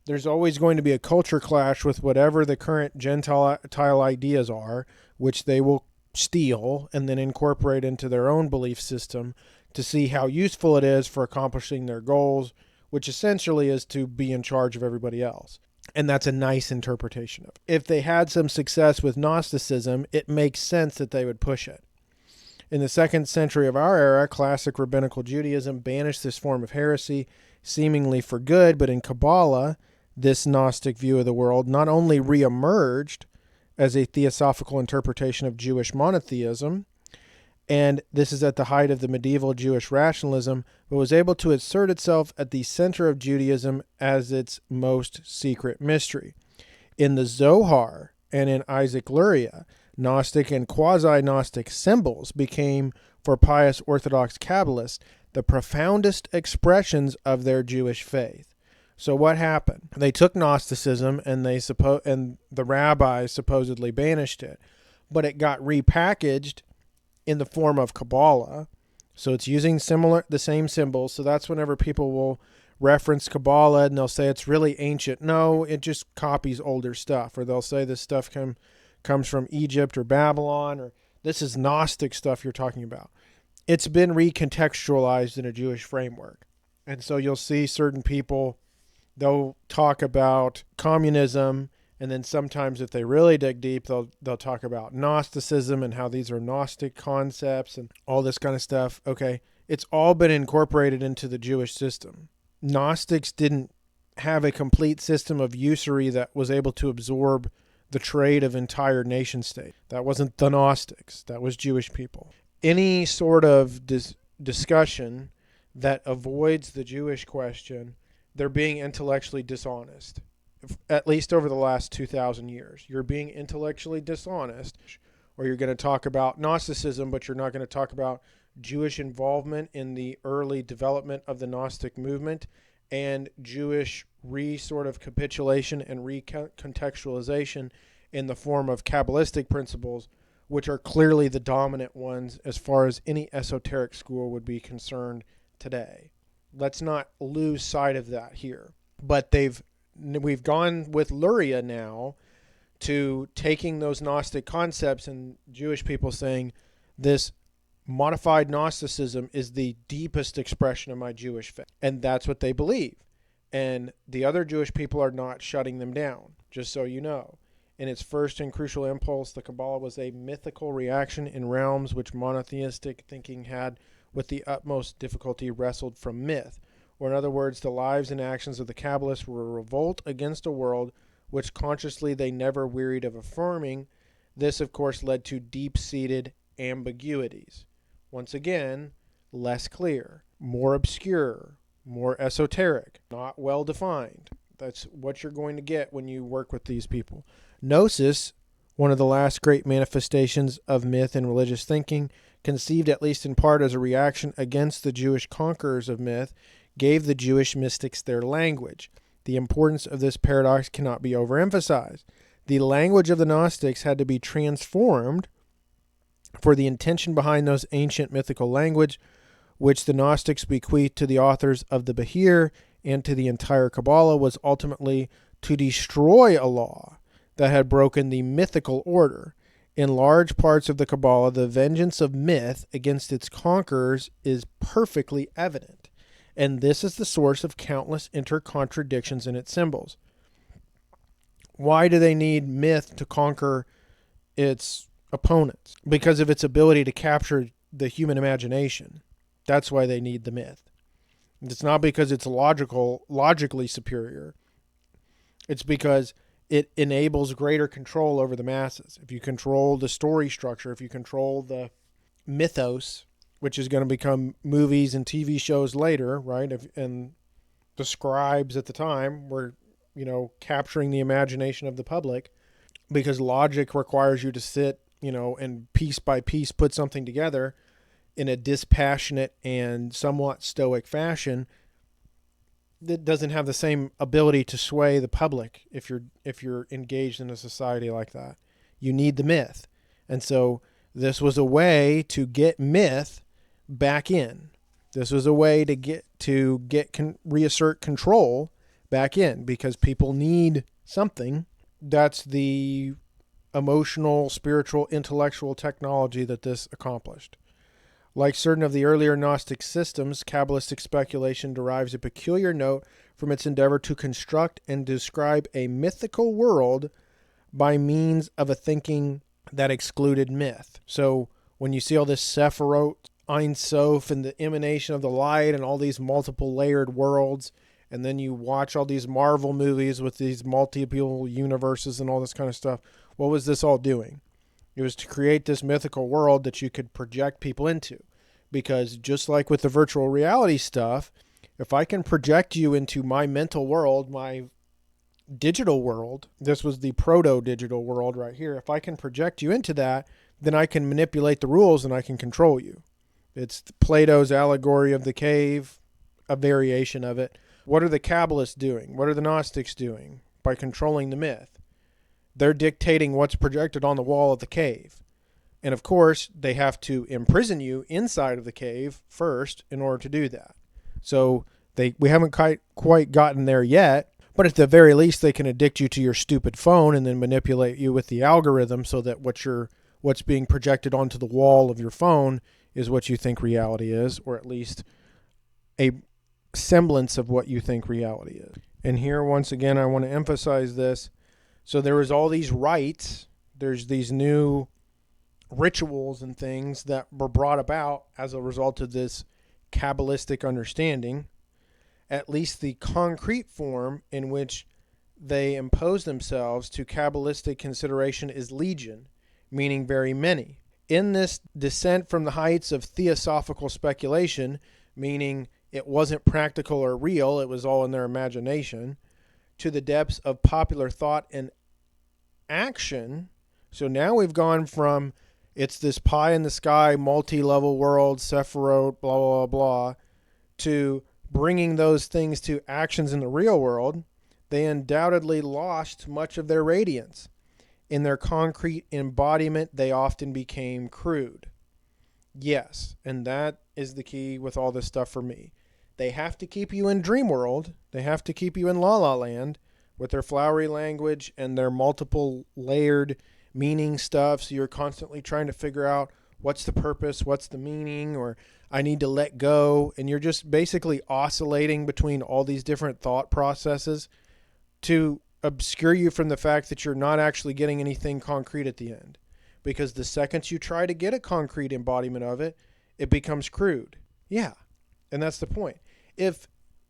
there's always going to be a culture clash with whatever the current Gentile ideas are, which they will steal and then incorporate into their own belief system to see how useful it is for accomplishing their goals, which essentially is to be in charge of everybody else. And that's a nice interpretation of it. If they had some success with Gnosticism, it makes sense that they would push it. In the 2nd century of our era, classic rabbinical Judaism banished this form of heresy, seemingly for good, but in Kabbalah, this Gnostic view of the world not only reemerged as a theosophical interpretation of Jewish monotheism, and this is at the height of the medieval Jewish rationalism, but was able to assert itself at the center of Judaism as its most secret mystery. In the Zohar and in Isaac Luria, Gnostic and quasi-Gnostic symbols became, for pious Orthodox Kabbalists, the profoundest expressions of their Jewish faith. So what happened? They took Gnosticism and the rabbis supposedly banished it, but it got repackaged in the form of Kabbalah. So it's using the same symbols. So that's whenever people will reference Kabbalah and they'll say it's really ancient. No, it just copies older stuff. Or they'll say this stuff comes from Egypt or Babylon, or this is Gnostic stuff you're talking about. It's been recontextualized in a Jewish framework. And so you'll see certain people, they'll talk about communism, and then sometimes if they really dig deep, they'll talk about Gnosticism and how these are Gnostic concepts and all this kind of stuff. Okay, it's all been incorporated into the Jewish system. Gnostics didn't have a complete system of usury that was able to absorb the trade of entire nation state. That wasn't the Gnostics. That was Jewish people. Any sort of discussion that avoids the Jewish question, they're being intellectually dishonest. At least over the last 2,000 years. You're being intellectually dishonest, or you're going to talk about Gnosticism, but you're not going to talk about Jewish involvement in the early development of the Gnostic movement and Jewish sort of capitulation and recontextualization in the form of Kabbalistic principles, which are clearly the dominant ones as far as any esoteric school would be concerned today. Let's not lose sight of that here. But we've gone with Luria now to taking those Gnostic concepts and Jewish people saying this modified Gnosticism is the deepest expression of my Jewish faith. And that's what they believe. And the other Jewish people are not shutting them down, just so you know. In its first and crucial impulse, the Kabbalah was a mythical reaction in realms which monotheistic thinking had with the utmost difficulty wrestled from myth. Or in other words, the lives and actions of the Kabbalists were a revolt against a world which consciously they never wearied of affirming. This, of course, led to deep-seated ambiguities. Once again, less clear, more obscure, more esoteric, not well-defined. That's what you're going to get when you work with these people. Gnosis, one of the last great manifestations of myth and religious thinking, conceived at least in part as a reaction against the Jewish conquerors of myth, gave the Jewish mystics their language. The importance of this paradox cannot be overemphasized. The language of the Gnostics had to be transformed, for the intention behind those ancient mythical language which the Gnostics bequeathed to the authors of the Bahir and to the entire Kabbalah, was ultimately to destroy a law that had broken the mythical order. In large parts of the Kabbalah, the vengeance of myth against its conquerors is perfectly evident, and this is the source of countless intercontradictions in its symbols. Why do they need myth to conquer its opponents? Because of its ability to capture the human imagination. That's why they need the myth. It's not because it's logically superior. It's because it enables greater control over the masses. If you control the story structure, if you control the mythos, which is going to become movies and TV shows later, right? And the scribes at the time were, capturing the imagination of the public, because logic requires you to sit, and piece by piece put something together in a dispassionate and somewhat stoic fashion. That doesn't have the same ability to sway the public if you're engaged in a society like that. You need the myth. And so this was a way to get myth back in. This was a way to reassert control back in, because people need something. That's the emotional, spiritual, intellectual technology that this accomplished. Like certain of the earlier Gnostic systems, Kabbalistic speculation derives a peculiar note from its endeavor to construct and describe a mythical world by means of a thinking that excluded myth. So when you see all this Sephirot, Ein Sof, and the emanation of the light and all these multiple layered worlds, and then you watch all these Marvel movies with these multiple universes and all this kind of stuff, what was this all doing? It was to create this mythical world that you could project people into. Because just like with the virtual reality stuff, if I can project you into my mental world, my digital world, this was the proto-digital world right here. If I can project you into that, then I can manipulate the rules and I can control you. It's Plato's allegory of the cave, a variation of it. What are the Kabbalists doing? What are the Gnostics doing? By controlling the myth. They're dictating what's projected on the wall of the cave. And of course, they have to imprison you inside of the cave first in order to do that. So we haven't quite gotten there yet, but at the very least, they can addict you to your stupid phone and then manipulate you with the algorithm so that what's being projected onto the wall of your phone is what you think reality is, or at least a semblance of what you think reality is. And here, once again, I want to emphasize this. So there was all these rites. There's these new rituals and things that were brought about as a result of this Kabbalistic understanding. At least the concrete form in which they impose themselves to Kabbalistic consideration is legion, meaning very many. In this descent from the heights of theosophical speculation, meaning it wasn't practical or real, it was all in their imagination, to the depths of popular thought and action. So now we've gone from it's this pie in the sky, multi-level world, Sephiroth, blah, blah, blah, to bringing those things to actions in the real world. They undoubtedly lost much of their radiance. In their concrete embodiment, they often became crude. Yes, and that is the key with all this stuff for me. They have to keep you in dream world. They have to keep you in La La Land with their flowery language and their multiple layered meaning stuff. So you're constantly trying to figure out what's the purpose, what's the meaning, or I need to let go. And you're just basically oscillating between all these different thought processes to obscure you from the fact that you're not actually getting anything concrete at the end. Because the second you try to get a concrete embodiment of it, it becomes crude. Yeah. And that's the point. If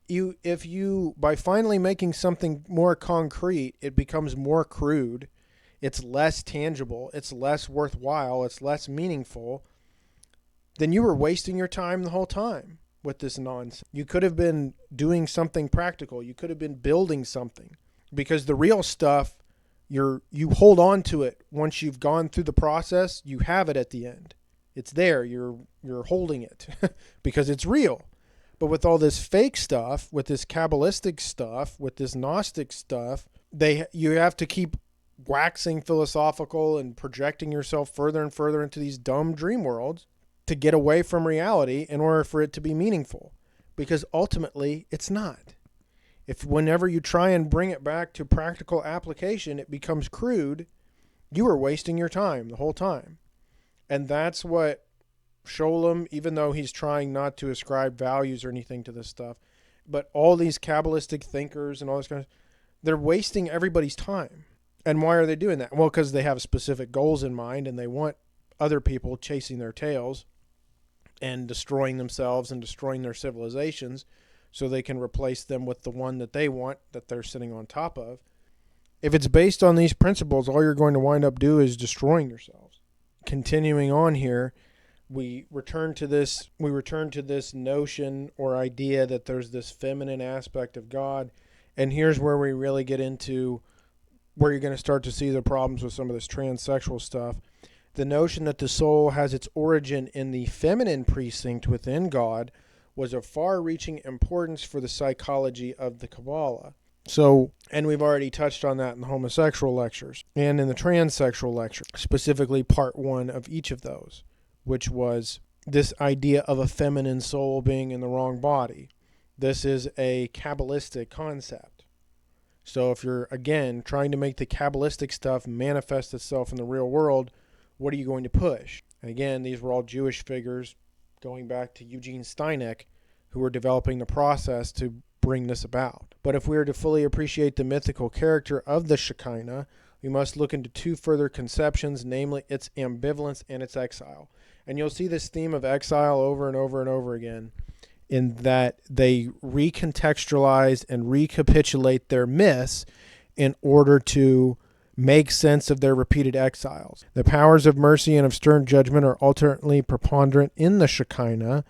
you by finally making something more concrete, it becomes more crude, it's less tangible, it's less worthwhile, it's less meaningful, then you were wasting your time the whole time with this nonsense. You could have been doing something practical. You could have been building something, because the real stuff, you hold on to it. Once you've gone through the process, you have it at the end. It's there. You're holding it because it's real. But with all this fake stuff, with this Kabbalistic stuff, with this Gnostic stuff, you have to keep waxing philosophical and projecting yourself further and further into these dumb dream worlds to get away from reality in order for it to be meaningful, because ultimately it's not. If whenever you try and bring it back to practical application, it becomes crude, you are wasting your time the whole time. And that's what Sholem, even though he's trying not to ascribe values or anything to this stuff, but all these Kabbalistic thinkers and all this kind of, they're wasting everybody's time. And why are they doing that? Well, because they have specific goals in mind and they want other people chasing their tails and destroying themselves and destroying their civilizations so they can replace them with the one that they want, that they're sitting on top of. If it's based on these principles, all you're going to wind up doing is destroying yourselves. Continuing on here, we return to this notion or idea that there's this feminine aspect of God. And here's where we really get into where you're going to start to see the problems with some of this transsexual stuff. The notion that the soul has its origin in the feminine precinct within God was of far-reaching importance for the psychology of the Kabbalah. So, and we've already touched on that in the homosexual lectures and in the transsexual lecture, specifically part 1 of each of those, which was this idea of a feminine soul being in the wrong body. This is a Kabbalistic concept. So if you're, again, trying to make the Kabbalistic stuff manifest itself in the real world, what are you going to push? And again, these were all Jewish figures going back to Eugene Steinecke, who were developing the process to bring this about. But if we are to fully appreciate the mythical character of the Shekinah, we must look into 2 further conceptions, namely its ambivalence and its exile. And you'll see this theme of exile over and over and over again, in that they recontextualize and recapitulate their myths in order to make sense of their repeated exiles. The powers of mercy and of stern judgment are alternately preponderant in the Shekinah,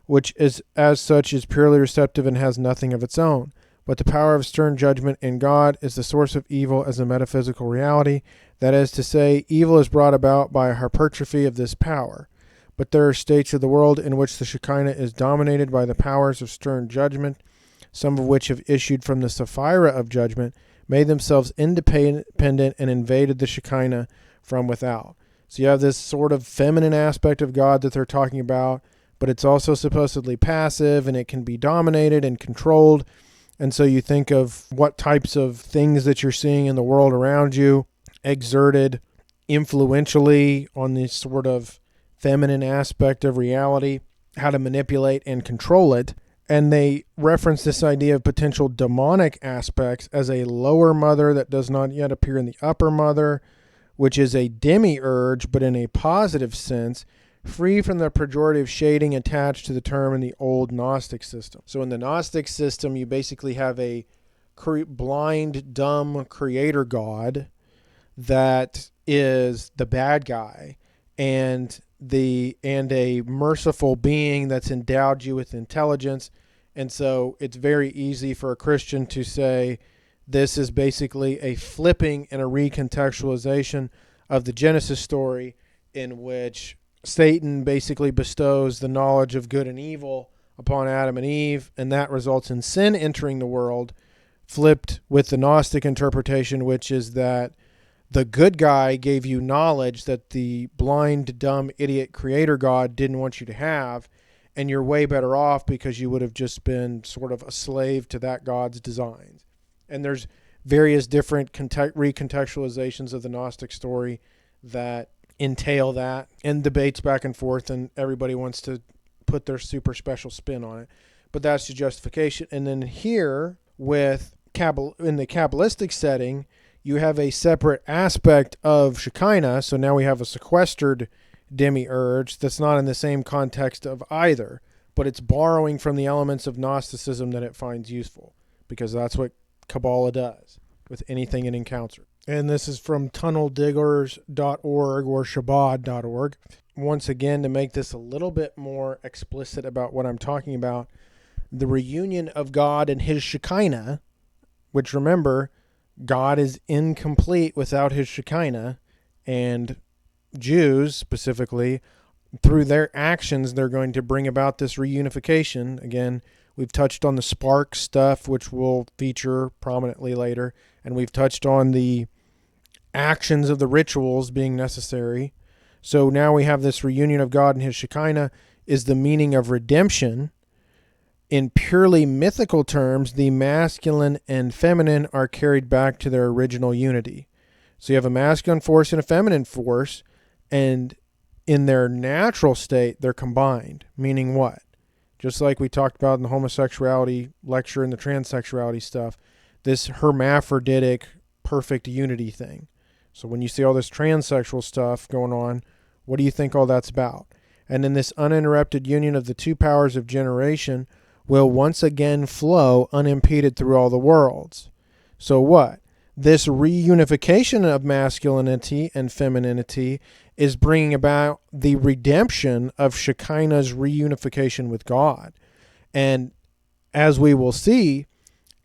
which is as such is purely receptive and has nothing of its own. But the power of stern judgment in God is the source of evil as a metaphysical reality. That is to say, evil is brought about by a hypertrophy of this power. But there are states of the world in which the Shekinah is dominated by the powers of stern judgment, some of which have issued from the Sephira of judgment, made themselves independent and invaded the Shekinah from without. So you have this sort of feminine aspect of God that they're talking about, but it's also supposedly passive and it can be dominated and controlled. And so you think of what types of things that you're seeing in the world around you exerted influentially on this sort of feminine aspect of reality, how to manipulate and control it. And they reference this idea of potential demonic aspects as a lower mother that does not yet appear in the upper mother, which is a demiurge, but in a positive sense, free from the pejorative shading attached to the term in the old Gnostic system. So in the Gnostic system, you basically have a blind, dumb creator god that is the bad guy, and a merciful being that's endowed you with intelligence. And so it's very easy for a Christian to say this is basically a flipping and a recontextualization of the Genesis story, in which Satan basically bestows the knowledge of good and evil upon Adam and Eve, and that results in sin entering the world, flipped with the Gnostic interpretation, which is that the good guy gave you knowledge that the blind, dumb, idiot creator God didn't want you to have, and you're way better off because you would have just been sort of a slave to that God's designs. And there's various different recontextualizations of the Gnostic story that entail that, and debates back and forth, and everybody wants to put their super special spin on it. But that's the justification. And then here, with in the Kabbalistic setting, you have a separate aspect of Shekinah, so now we have a sequestered demiurge that's not in the same context of either, but it's borrowing from the elements of Gnosticism that it finds useful, because that's what Kabbalah does with anything it encounters. And this is from tunneldiggers.org or Shabbat.org. Once again, to make this a little bit more explicit about what I'm talking about, the reunion of God and his Shekinah, which, remember, God is incomplete without his Shekinah, and Jews specifically, through their actions, they're going to bring about this reunification. Again, we've touched on the spark stuff, which will feature prominently later, and we've touched on the actions of the rituals being necessary. So now we have this reunion of God and his Shekinah is the meaning of redemption. In purely mythical terms, the masculine and feminine are carried back to their original unity. So you have a masculine force and a feminine force, and in their natural state, they're combined. Meaning what? Just like we talked about in the homosexuality lecture and the transsexuality stuff, this hermaphroditic perfect unity thing. So when you see all this transsexual stuff going on, what do you think all that's about? And in this uninterrupted union of the two powers of generation will once again flow unimpeded through all the worlds. So what? This reunification of masculinity and femininity is bringing about the redemption of Shekinah's reunification with God. And as we will see,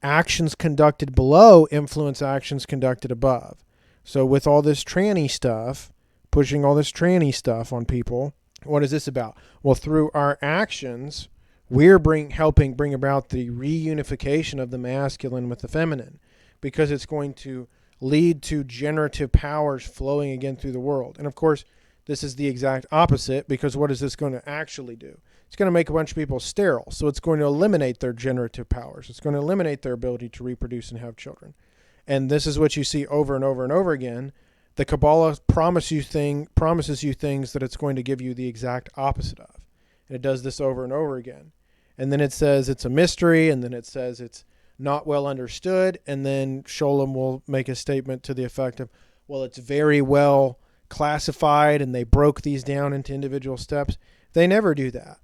actions conducted below influence actions conducted above. So with all this tranny stuff, pushing all this tranny stuff on people, what is this about? Well, through our actions, we're helping bring about the reunification of the masculine with the feminine, because it's going to lead to generative powers flowing again through the world. And of course, this is the exact opposite, because what is this going to actually do? It's going to make a bunch of people sterile. So it's going to eliminate their generative powers. It's going to eliminate their ability to reproduce and have children. And this is what you see over and over and over again. The Kabbalah promises you things that it's going to give you the exact opposite of. And it does this over and over again. And then it says it's a mystery, and then it says it's not well understood, and then Sholem will make a statement to the effect of, well, it's very well classified, and they broke these down into individual steps. They never do that.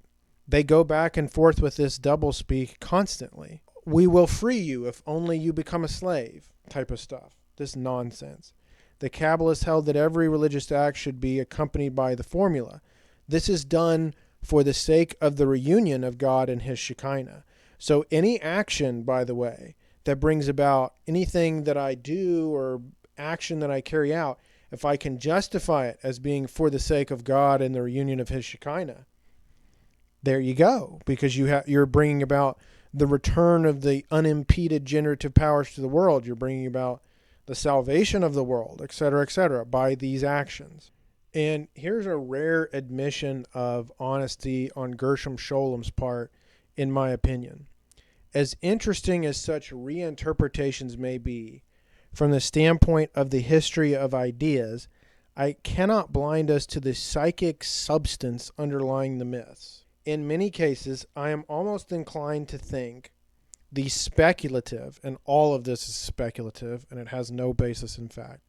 They go back and forth with this doublespeak constantly. We will free you if only you become a slave type of stuff. This nonsense. The Kabbalists held that every religious act should be accompanied by the formula. This is done for the sake of the reunion of God and his Shekinah. So any action, by the way, that brings about anything that I do or action that I carry out, if I can justify it as being for the sake of God and the reunion of his Shekinah, there you go, because you're bringing about the return of the unimpeded generative powers to the world. You're bringing about the salvation of the world, etc., by these actions. And here's a rare admission of honesty on Gershom Scholem's part, in my opinion. As interesting as such reinterpretations may be, from the standpoint of the history of ideas, I cannot blind us to the psychic substance underlying the myths. In many cases, I am almost inclined to think the speculative, and all of this is speculative, and it has no basis in fact,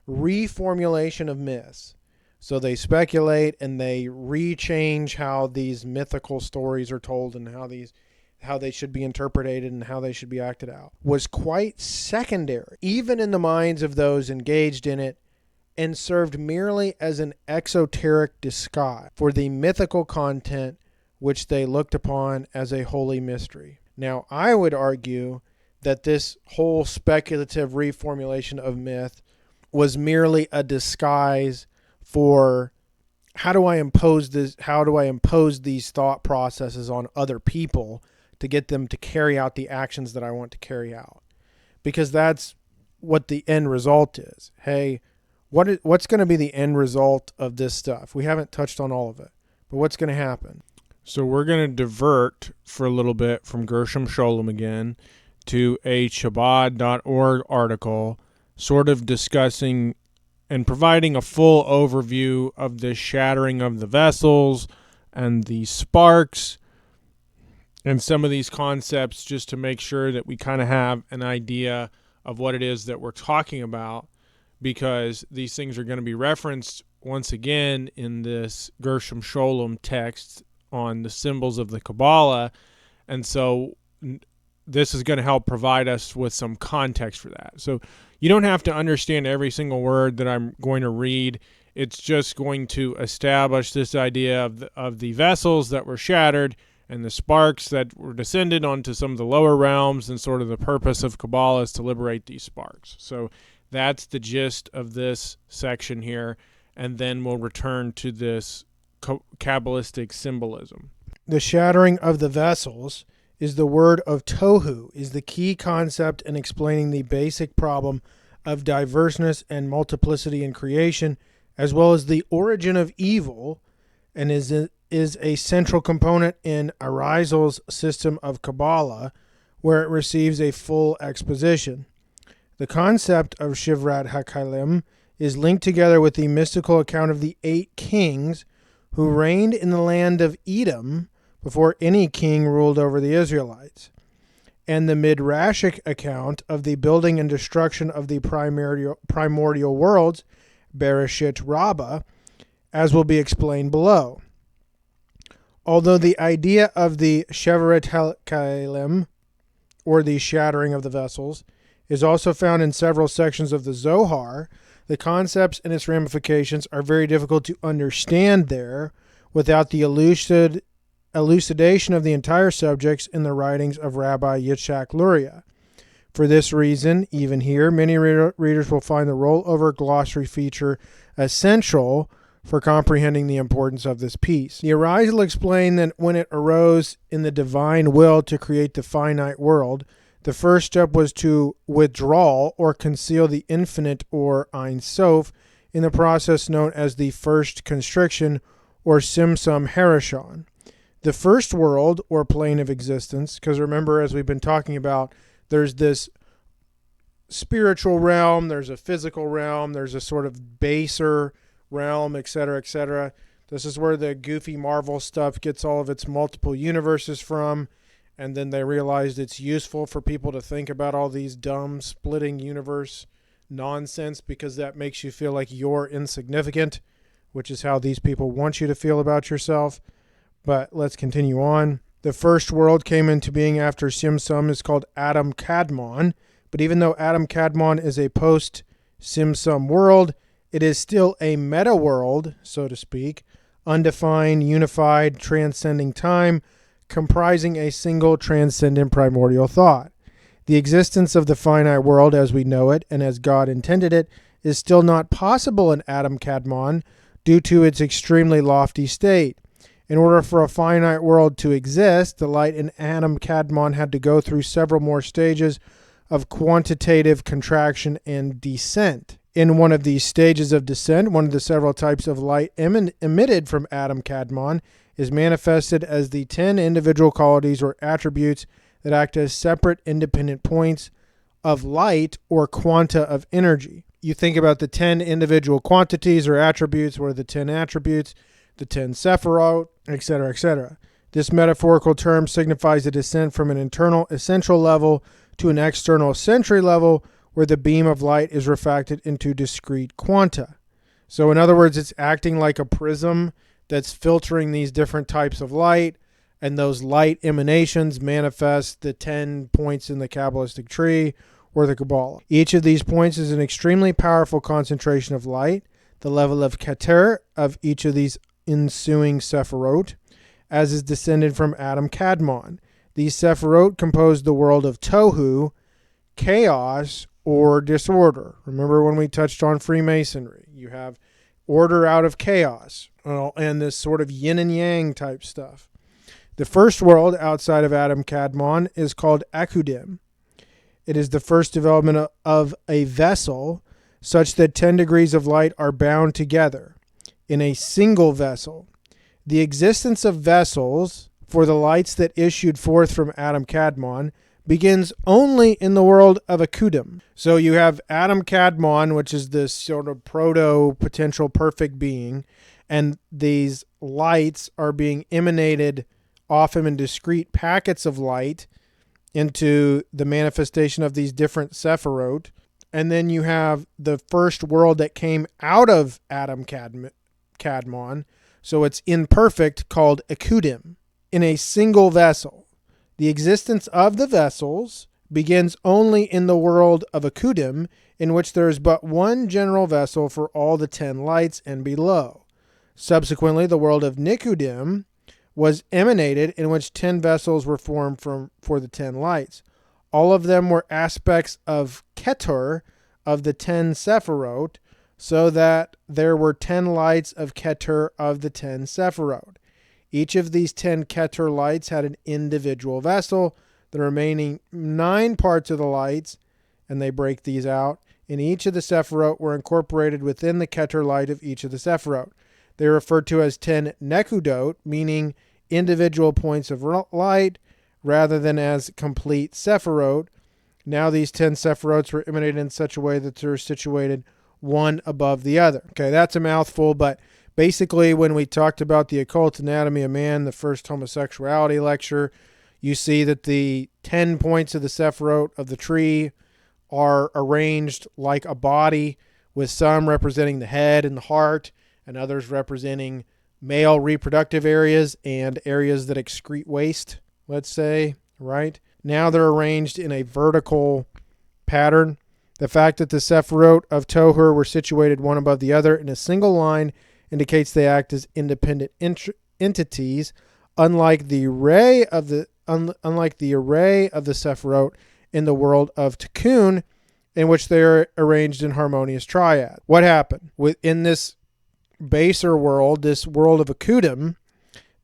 reformulation of myths. So they speculate and they rechange how these mythical stories are told and how they should be interpreted and how they should be acted out, was quite secondary, even in the minds of those engaged in it, and served merely as an exoteric disguise for the mythical content which they looked upon as a holy mystery. Now, I would argue that this whole speculative reformulation of myth was merely a disguise for how do I impose these thought processes on other people to get them to carry out the actions that I want to carry out. Because that's what the end result is. Hey, what's going to be the end result of this stuff? We haven't touched on all of it, but what's going to happen? So we're going to divert for a little bit from Gershom Scholem again to a Chabad.org article sort of discussing and providing a full overview of the shattering of the vessels and the sparks and some of these concepts, just to make sure that we kind of have an idea of what it is that we're talking about, because these things are going to be referenced once again in this Gershom Scholem text on the symbols of the Kabbalah. And so this is going to help provide us with some context for that. So you don't have to understand every single word that I'm going to read. It's just going to establish this idea of the vessels that were shattered and the sparks that were descended onto some of the lower realms, and sort of the purpose of Kabbalah is to liberate these sparks. So that's the gist of this section here, and then we'll return to this Kabbalistic symbolism. The shattering of the vessels is the word of tohu, is the key concept in explaining the basic problem of diverseness and multiplicity in creation, as well as the origin of evil, and is a central component in Arizal's system of Kabbalah, where it receives a full exposition. The concept of Shivrat HaKalim is linked together with the mystical account of the 8 kings who reigned in the land of Edom before any king ruled over the Israelites, and the Midrashic account of the building and destruction of the primordial worlds, Bereshit Rabbah, as will be explained below. Although the idea of the Shivrat HaKalim, or the shattering of the vessels, is also found in several sections of the Zohar, the concepts and its ramifications are very difficult to understand there without the elucidation of the entire subjects in the writings of Rabbi Yitzhak Luria. For this reason, even here, many readers will find the rollover glossary feature essential for comprehending the importance of this piece. The Arizal explained that when it arose in the divine will to create the finite world, the first step was to withdraw or conceal the infinite, or Ein Sof, in the process known as the first constriction, or Simsum Harishon. The first world, or plane of existence, because remember, as we've been talking about, there's this spiritual realm, there's a physical realm, there's a sort of baser realm, etc., etc. This is where the goofy Marvel stuff gets all of its multiple universes from, and then they realized it's useful for people to think about all these dumb splitting universe nonsense because that makes you feel like you're insignificant, which is how these people want you to feel about yourself. But let's continue on. The first world came into being after Simsum is called Adam Kadmon, but even though Adam Kadmon is a post-Simsum world, it is still a meta-world, so to speak, undefined, unified, transcending time, comprising a single transcendent primordial thought. The existence of the finite world as we know it and as God intended it is still not possible in Adam Kadmon due to its extremely lofty state. In order for a finite world to exist, the light in Adam Kadmon had to go through several more stages of quantitative contraction and descent. In one of these stages of descent, one of the several types of light emitted from Adam Kadmon is manifested as the 10 individual qualities or attributes that act as separate independent points of light or quanta of energy. You think about the 10 individual quantities or attributes, what are the 10 attributes, the 10 sephirot, etc., etc. This metaphorical term signifies a descent from an internal essential level to an external sensory level where the beam of light is refracted into discrete quanta. So in other words, it's acting like a prism that's filtering these different types of light, and those light emanations manifest the 10 points in the Kabbalistic tree or the Kabbalah. Each of these points is an extremely powerful concentration of light, the level of Keter of each of these ensuing sephirot, as is descended from Adam Kadmon. These sephirot compose the world of Tohu, chaos, or disorder. Remember when we touched on Freemasonry? You have order out of chaos, and this sort of yin and yang type stuff. The first world outside of Adam Kadmon is called Akudim. It is the first development of a vessel such that 10 degrees of light are bound together in a single vessel. The existence of vessels for the lights that issued forth from Adam Kadmon begins only in the world of Akudim. So you have Adam Kadmon, which is this sort of proto-potential perfect being, and these lights are being emanated off him in discrete packets of light into the manifestation of these different sephirot. And then you have the first world that came out of Adam Kadmon, so it's imperfect, called Akudim, in a single vessel. The existence of the vessels begins only in the world of Akudim, in which there is but one general vessel for all the 10 lights and below. Subsequently, the world of Nikudim was emanated, in which 10 vessels were formed for the 10 lights. All of them were aspects of Keter, of the 10 sephirot, so that there were 10 lights of Keter of the 10 sephirot. Each of these 10 Keter lights had an individual vessel. The remaining 9 parts of the lights, and they break these out in each of the Sephirot were incorporated within the Keter light of each of the Sephirot. They are referred to as 10 Nekudot, meaning individual points of light, rather than as complete Sephirot. Now these 10 Sephirots were emanated in such a way that they're situated one above the other. Okay, that's a mouthful, but basically when we talked about the occult anatomy of man, the first homosexuality lecture, you see that the 10 points of the Sephirot of the tree are arranged like a body, with some representing the head and the heart, and others representing male reproductive areas and areas that excrete waste, let's say, right? Now they're arranged in a vertical pattern. The fact that the Sephirot of Tohu were situated one above the other in a single line indicates they act as independent entities, unlike the array of the Sephirot in the world of Tikkun, in which they are arranged in harmonious triad. What happened? Within this baser world, this world of Akudim,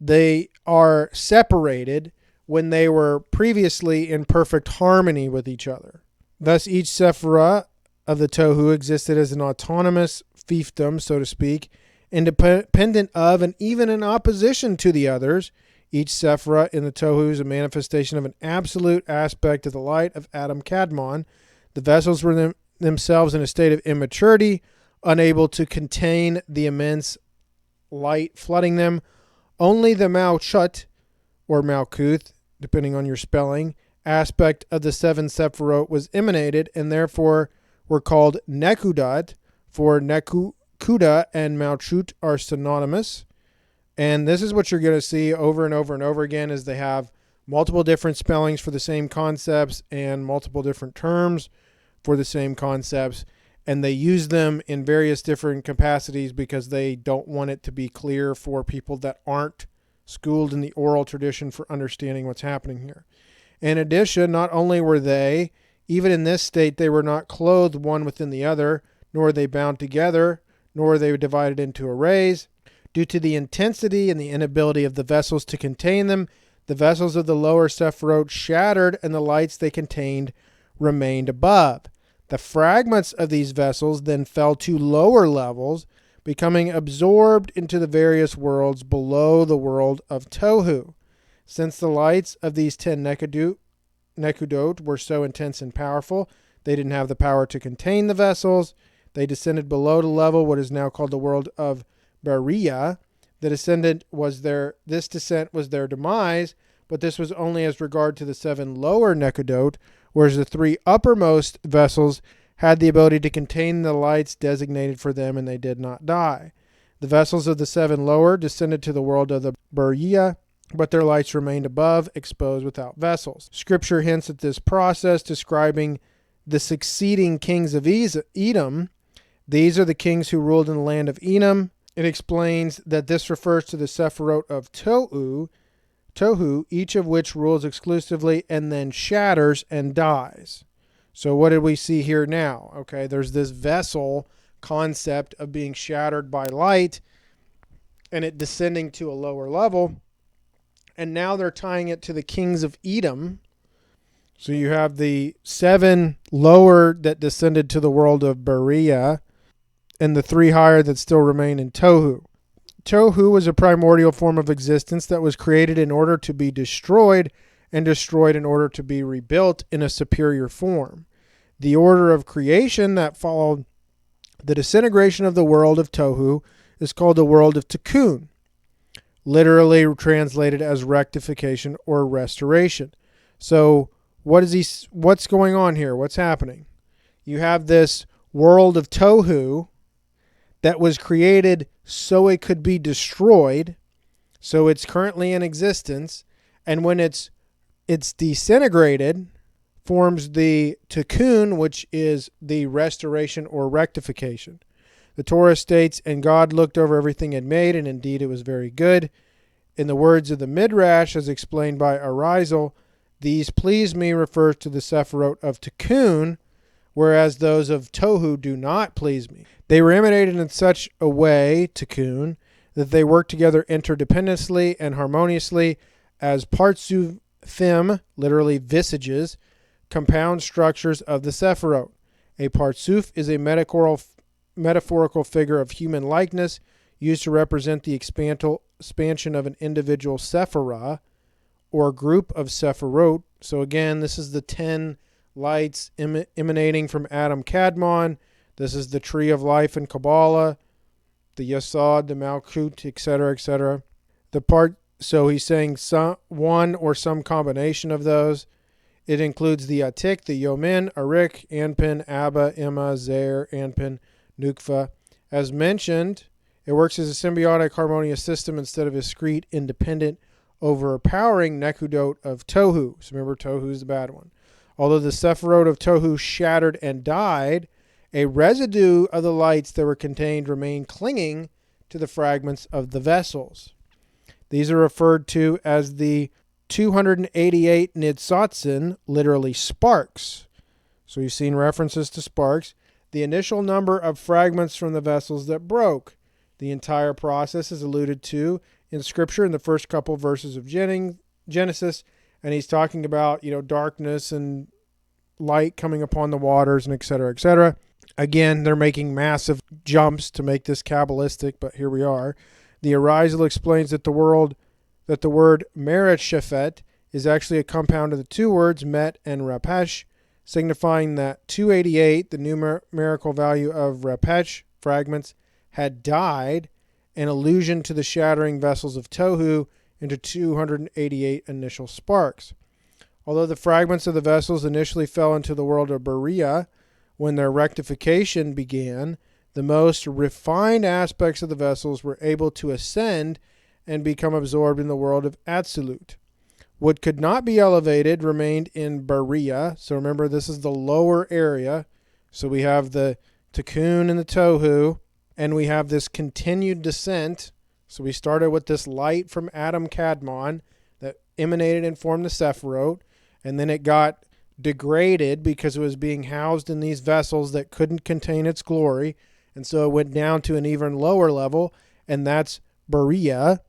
they are separated when they were previously in perfect harmony with each other. Thus, each Sephirah of the Tohu existed as an autonomous fiefdom, so to speak, independent of and even in opposition to the others. Each Sephirah in the Tohu is a manifestation of an absolute aspect of the light of Adam Kadmon. The vessels were themselves in a state of immaturity, unable to contain the immense light flooding them. Only the Malchut, or Malkuth, depending on your spelling, aspect of the 7 Sephirot was emanated, and therefore were called Nekudat, for Nekuda and Malchut are synonymous. And this is what you're going to see over and over and over again, is they have multiple different spellings for the same concepts and multiple different terms for the same concepts. And they use them in various different capacities because they don't want it to be clear for people that aren't schooled in the oral tradition for understanding what's happening here. In addition, not only were they, even in this state, they were not clothed one within the other, nor are they bound together, nor are they divided into arrays. Due to the intensity and the inability of the vessels to contain them, the vessels of the lower Sephirot shattered, and the lights they contained remained above. The fragments of these vessels then fell to lower levels, becoming absorbed into the various worlds below the world of Tohu. Since the lights of these 10 Nekudot were so intense and powerful, they didn't have the power to contain the vessels. They descended below to level what is now called the world of Beria. This descent was their demise, but this was only as regard to the 7 lower Nekudot, whereas the 3 uppermost vessels had the ability to contain the lights designated for them, and they did not die. The vessels of the 7 lower descended to the world of the Beria, but their lights remained above, exposed without vessels. Scripture hints at this process, describing the succeeding kings of Edom. These are the kings who ruled in the land of Edom. It explains that this refers to the Sephirot of Tohu, each of which rules exclusively and then shatters and dies. So what did we see here now? Okay, there's this vessel concept of being shattered by light and it descending to a lower level. And now they're tying it to the kings of Edom. So you have the 7 lower that descended to the world of Beria, and the 3 higher that still remain in Tohu. Tohu was a primordial form of existence that was created in order to be destroyed, and destroyed in order to be rebuilt in a superior form. The order of creation that followed the disintegration of the world of Tohu is called the world of Tikkun, literally translated as rectification or restoration. So what's going on here? What's happening? You have this world of Tohu that was created so it could be destroyed. So it's currently in existence. And when it's disintegrated, forms the Tikkun, which is the restoration or rectification. The Torah states, and God looked over everything he had made, and indeed it was very good. In the words of the Midrash, as explained by Arizal, these please me refers to the Sephirot of Tikkun, whereas those of Tohu do not please me. They were emanated in such a way, Tikkun, that they work together interdependently and harmoniously as partsufim, literally visages, compound structures of the Sephirot. A parsuf is a metaphorical figure of human likeness used to represent the expansion of an individual sephirah or group of sephirot. So again, this is the 10 lights emanating from Adam Kadmon. This is the tree of life in Kabbalah, the Yesod, the Malkut, etc., etc. So he's saying one or some combination of those. It includes the Atik, the Yomin, Arik, Anpin, Abba, Emma, Zer, Anpin, Nukva. As mentioned, it works as a symbiotic harmonious system instead of a discrete, independent, overpowering Nekudot of Tohu. So remember, Tohu is the bad one. Although the Sephirot of Tohu shattered and died, a residue of the lights that were contained remained clinging to the fragments of the vessels. These are referred to as the 288 Nitzotsin, literally sparks. So you've seen references to sparks. The initial number of fragments from the vessels that broke. The entire process is alluded to in Scripture in the first couple verses of Genesis, and he's talking about, darkness and light coming upon the waters and et cetera, et cetera. Again, they're making massive jumps to make this Kabbalistic, but here we are. The Arizal explains that the word Meret Shefet is actually a compound of the two words Met and Rapesh, signifying that 288, the numerical value of Rapesh fragments, had died, an allusion to the shattering vessels of Tohu into 288 initial sparks. Although the fragments of the vessels initially fell into the world of Berea, when their rectification began, the most refined aspects of the vessels were able to ascend and become absorbed in the world of Atzilut. What could not be elevated remained in Berea. So remember, this is the lower area. So we have the Tikkun and the Tohu, and we have this continued descent. So we started with this light from Adam Kadmon that emanated and formed the Sephirot, and then it got degraded because it was being housed in these vessels that couldn't contain its glory, and so it went down to an even lower level, and that's Berea,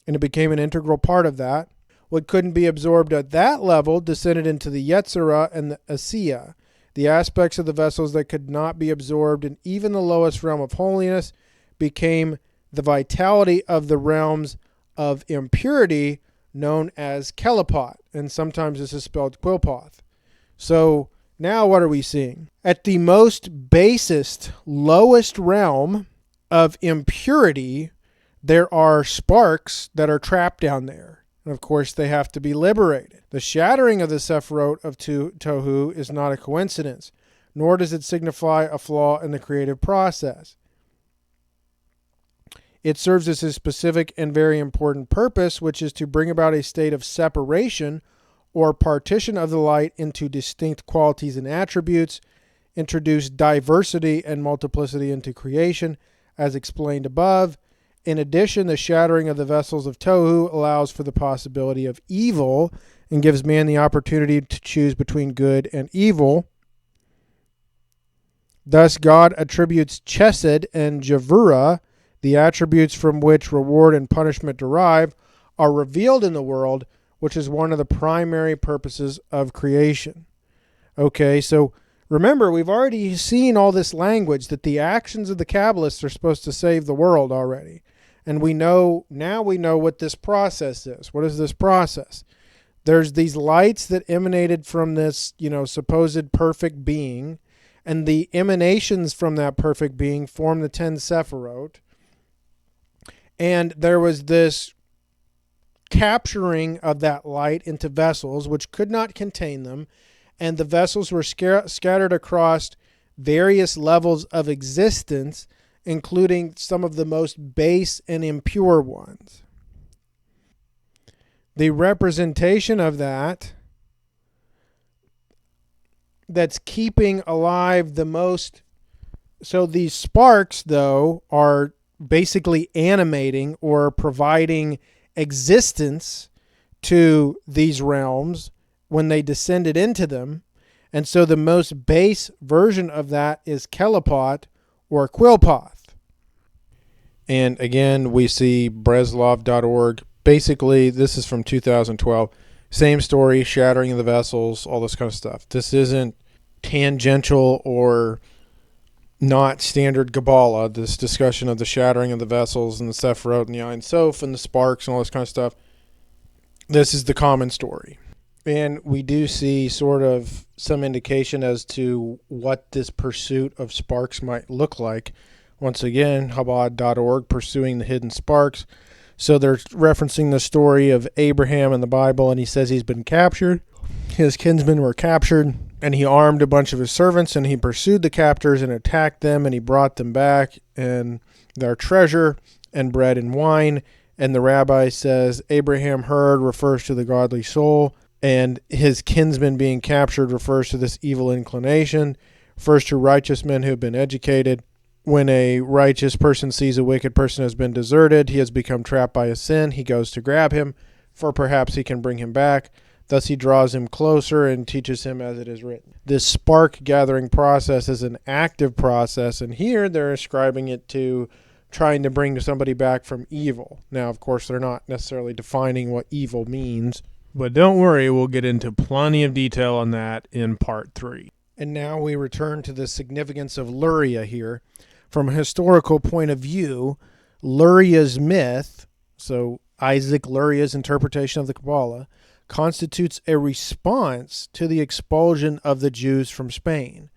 and it became an integral part of that. What couldn't be absorbed at that level descended into the Yetzirah and the Asiya. The aspects of the vessels that could not be absorbed in even the lowest realm of holiness became the vitality of the realms of impurity known as Kelipot, and sometimes this is spelled Quilpoth. So now what are we seeing? At the most basest, lowest realm of impurity, there are sparks that are trapped down there. And of course, they have to be liberated. The shattering of the Sephirot of Tohu is not a coincidence, nor does it signify a flaw in the creative process. It serves as a specific and very important purpose, which is to bring about a state of separation or partition of the light into distinct qualities and attributes, introduce diversity and multiplicity into creation, as explained above. In addition, the shattering of the vessels of Tohu allows for the possibility of evil and gives man the opportunity to choose between good and evil. Thus, God attributes Chesed and Javura, the attributes from which reward and punishment derive, are revealed in the world, which is one of the primary purposes of creation. Okay, so remember, we've already seen all this language that the actions of the Kabbalists are supposed to save the world already. And we know what this process is. What is this process? There's these lights that emanated from this, supposed perfect being, and the emanations from that perfect being form the 10 Sephirot. And there was this capturing of that light into vessels which could not contain them, and the vessels were scattered across various levels of existence, including some of the most base and impure ones. The representation of that's keeping alive the most. So these sparks, though, are basically animating or providing existence to these realms when they descended into them. And so the most base version of that is Kelipot or Quilpoth. And again, we see Breslov.org. Basically, this is from 2012. Same story, shattering of the vessels, all this kind of stuff. This isn't tangential or not standard Kabbalah, this discussion of the shattering of the vessels and the Sephiroth and the Ein Sof and the sparks and all this kind of stuff. This is the common story. And we do see sort of some indication as to what this pursuit of sparks might look like. Once again, Chabad.org, Pursuing the Hidden Sparks. So they're referencing the story of Abraham in the Bible, and he says he's been captured. His kinsmen were captured, and he armed a bunch of his servants, and he pursued the captors and attacked them, and he brought them back and their treasure and bread and wine. And the rabbi says Abraham heard refers to the godly soul, and his kinsmen being captured refers to this evil inclination, refers to righteous men who have been educated. When a righteous person sees a wicked person has been deserted, he has become trapped by a sin, he goes to grab him, for perhaps he can bring him back. Thus he draws him closer and teaches him as it is written. This spark gathering process is an active process, and here they're ascribing it to trying to bring somebody back from evil. Now, of course, they're not necessarily defining what evil means. But don't worry, we'll get into plenty of detail on that in part 3. And now we return to the significance of Luria here. From a historical point of view, Luria's myth, so Isaac Luria's interpretation of the Kabbalah, constitutes a response to the expulsion of the Jews from Spain.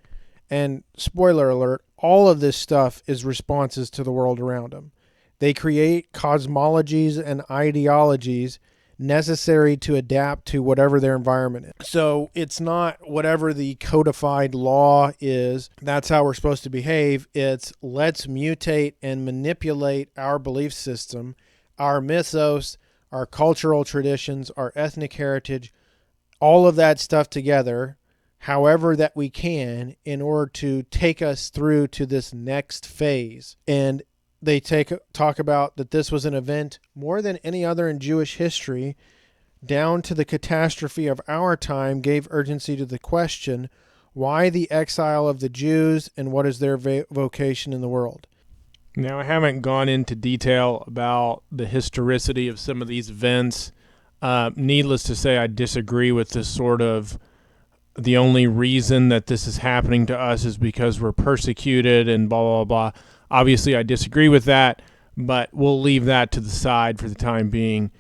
And spoiler alert, all of this stuff is responses to the world around them. They create cosmologies and ideologies necessary to adapt to whatever their environment is. So it's not whatever the codified law is, that's how we're supposed to behave. It's let's mutate and manipulate our belief system, our mythos, our cultural traditions, our ethnic heritage, all of that stuff together, however that we can, in order to take us through to this next phase. And they talk about that this was an event more than any other in Jewish history, down to the catastrophe of our time, gave urgency to the question, why the exile of the Jews and what is their vocation in the world? Now, I haven't gone into detail about the historicity of some of these events. Needless to say, I disagree with this sort of, the only reason that this is happening to us is because we're persecuted and blah, blah, blah. Obviously, I disagree with that, but we'll leave that to the side for the time being,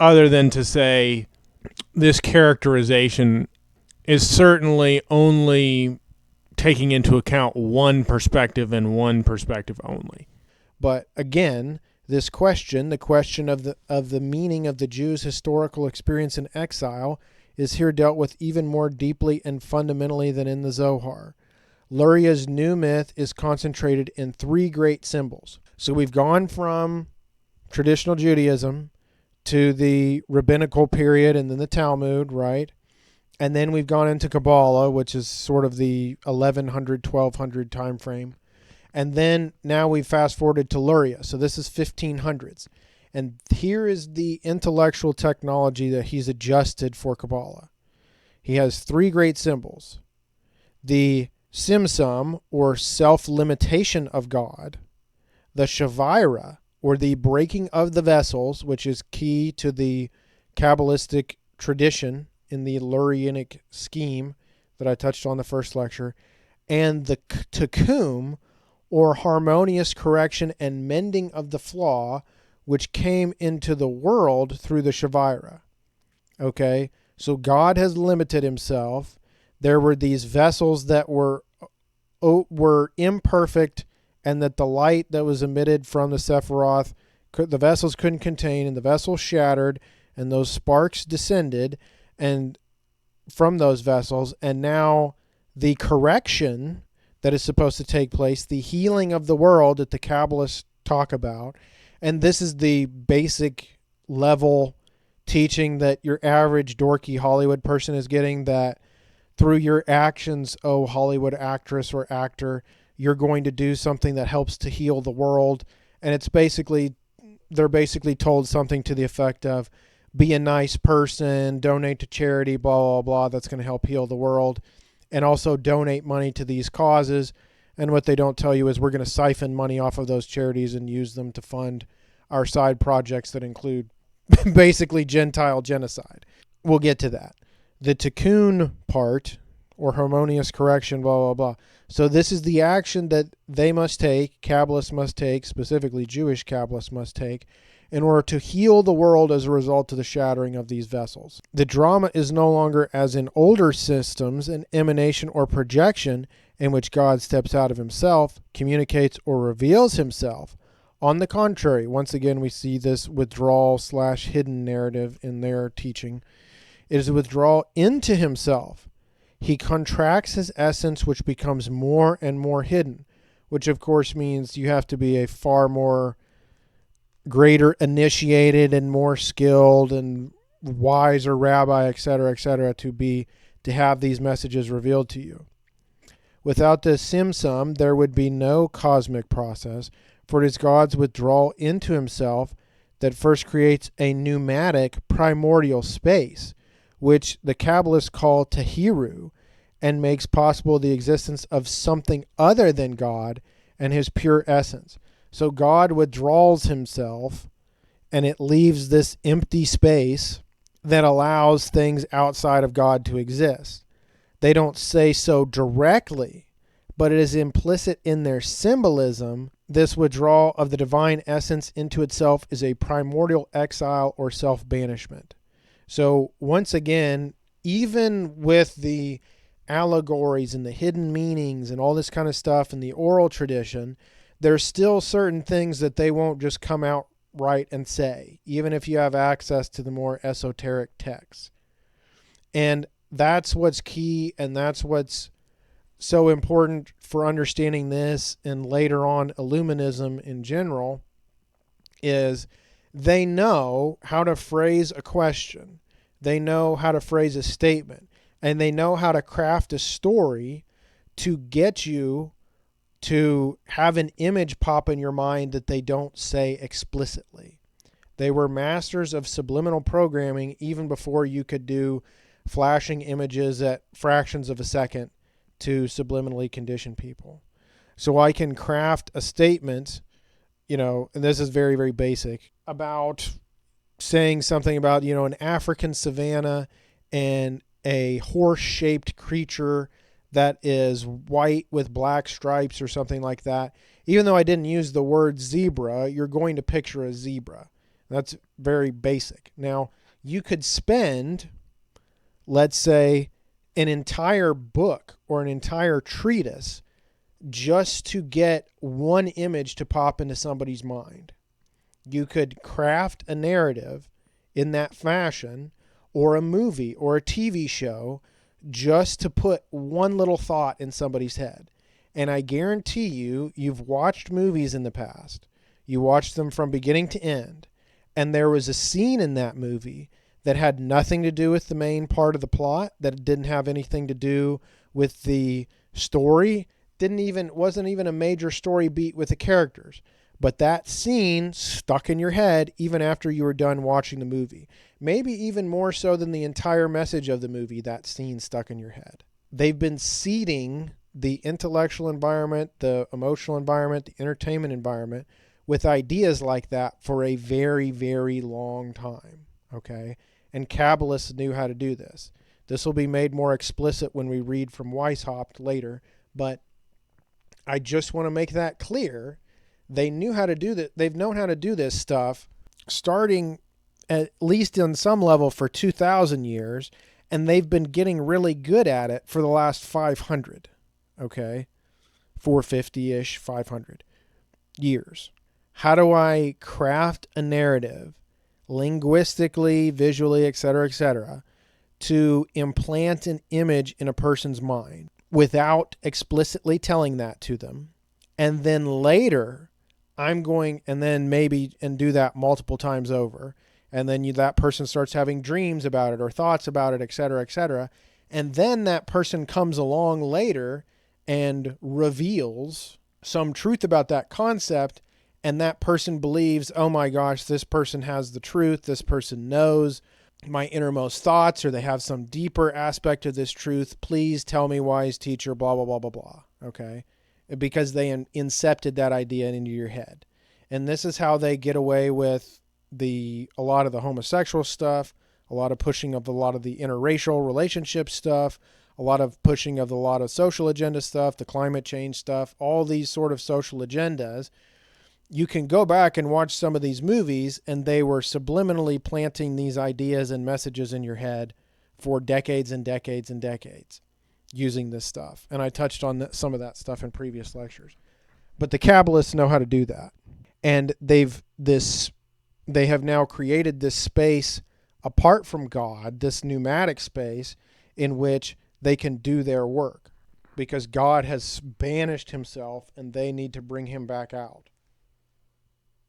other than to say this characterization is certainly only taking into account one perspective and one perspective only. But again, this question, the question of the meaning of the Jews' historical experience in exile, is here dealt with even more deeply and fundamentally than in the Zohar. Luria's new myth is concentrated in 3 great symbols. So we've gone from traditional Judaism to the rabbinical period and then the Talmud, right? And then we've gone into Kabbalah, which is sort of the 1100, 1200 time frame. And then now we've fast forwarded to Luria. So this is 1500s. And here is the intellectual technology that he's adjusted for Kabbalah. He has 3 great symbols. The Simsum, or self-limitation of God, the Shavira, or the breaking of the vessels, which is key to the Kabbalistic tradition in the Lurianic scheme that I touched on the first lecture, and the Tikkun, or harmonious correction and mending of the flaw, which came into the world through the Shavira. Okay, so God has limited himself. There were these vessels that were imperfect, and that the light that was emitted from the Sephiroth, the vessels couldn't contain, and the vessels shattered, and those sparks descended and from those vessels. And now the correction that is supposed to take place, the healing of the world that the Kabbalists talk about, and this is the basic level teaching that your average dorky Hollywood person is getting, that through your actions, oh Hollywood actress or actor, you're going to do something that helps to heal the world. And it's basically, they're basically told something to the effect of, be a nice person, donate to charity, blah, blah, blah, that's going to help heal the world. And also donate money to these causes. And what they don't tell you is we're going to siphon money off of those charities and use them to fund our side projects that include basically Gentile genocide. We'll get to that. The Tikkun part, or harmonious correction, blah, blah, blah. So this is the action that they must take, Kabbalists must take, specifically Jewish Kabbalists must take, in order to heal the world as a result of the shattering of these vessels. The drama is no longer, as in older systems, an emanation or projection in which God steps out of himself, communicates, or reveals himself. On the contrary, once again, we see this withdrawal/hidden narrative in their teaching. It is a withdrawal into himself. He contracts his essence, which becomes more and more hidden, which of course means you have to be a far more greater initiated and more skilled and wiser rabbi, etc., to have these messages revealed to you. Without this simsum, there would be no cosmic process, for it is God's withdrawal into himself that first creates a pneumatic primordial space, which the Kabbalists call Tahiru, and makes possible the existence of something other than God and his pure essence. So God withdraws himself, and it leaves this empty space that allows things outside of God to exist. They don't say so directly, but it is implicit in their symbolism. This withdrawal of the divine essence into itself is a primordial exile or self-banishment. So once again, even with the allegories and the hidden meanings and all this kind of stuff in the oral tradition, there's still certain things that they won't just come out right and say, even if you have access to the more esoteric texts. And that's what's key, and that's what's so important for understanding this and later on Illuminism in general, is they know how to phrase a question. They know how to phrase a statement, and they know how to craft a story to get you to have an image pop in your mind that they don't say explicitly. They were masters of subliminal programming even before you could do flashing images at fractions of a second to subliminally condition people. So I can craft a statement, and this is very, very basic, about saying something about, an African savanna and a horse-shaped creature that is white with black stripes or something like that. Even though I didn't use the word zebra, you're going to picture a zebra. That's very basic. Now, you could spend, let's say, an entire book or an entire treatise just to get one image to pop into somebody's mind. You could craft a narrative in that fashion, or a movie or a TV show, just to put one little thought in somebody's head. And I guarantee you've watched movies in the past. You watched them from beginning to end. And there was a scene in that movie that had nothing to do with the main part of the plot, that didn't have anything to do with the story, wasn't even a major story beat with the characters. But that scene stuck in your head even after you were done watching the movie. Maybe even more so than the entire message of the movie, that scene stuck in your head. They've been seeding the intellectual environment, the emotional environment, the entertainment environment with ideas like that for a very, very long time. Okay? And Kabbalists knew how to do this. This will be made more explicit when we read from Weishaupt later, but I just want to make that clear. They knew how to do that. They've known how to do this stuff starting at least on some level for 2,000 years, and they've been getting really good at it for the last 500, okay? 450-ish, 500 years. How do I craft a narrative linguistically, visually, etc., to implant an image in a person's mind without explicitly telling that to them? And then later, I'm going, and then maybe, and do that multiple times over. And then that person starts having dreams about it or thoughts about it, etc. And then that person comes along later and reveals some truth about that concept. And that person believes, oh my gosh, this person has the truth. This person knows my innermost thoughts, or they have some deeper aspect of this truth. Please tell me, wise teacher, blah, blah, blah, blah, blah. Okay? Because they incepted that idea into your head. And this is how they get away with a lot of the homosexual stuff, a lot of pushing of a lot of the interracial relationship stuff, a lot of pushing of a lot of social agenda stuff, the climate change stuff, all these sort of social agendas. You can go back and watch some of these movies, and they were subliminally planting these ideas and messages in your head for decades and decades and decades using this stuff. And I touched on some of that stuff in previous lectures. But the Kabbalists know how to do that. And they have now created this space apart from God, this pneumatic space in which they can do their work, because God has banished himself and they need to bring him back out.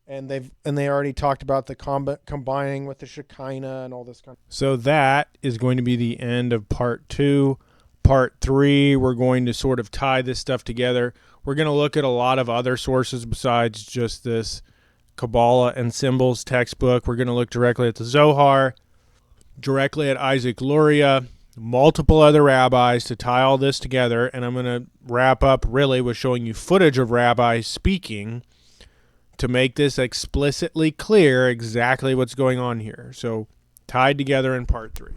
And they already talked about the combining with the Shekinah and all this kind of. So that is going to be the end of part 2. Part 3, we're going to sort of tie this stuff together. We're going to look at a lot of other sources besides just this Kabbalah and Symbols textbook. We're going to look directly at the Zohar, directly at Isaac Luria, multiple other rabbis to tie all this together. And I'm going to wrap up really with showing you footage of rabbis speaking to make this explicitly clear exactly what's going on here. So tied together in part 3.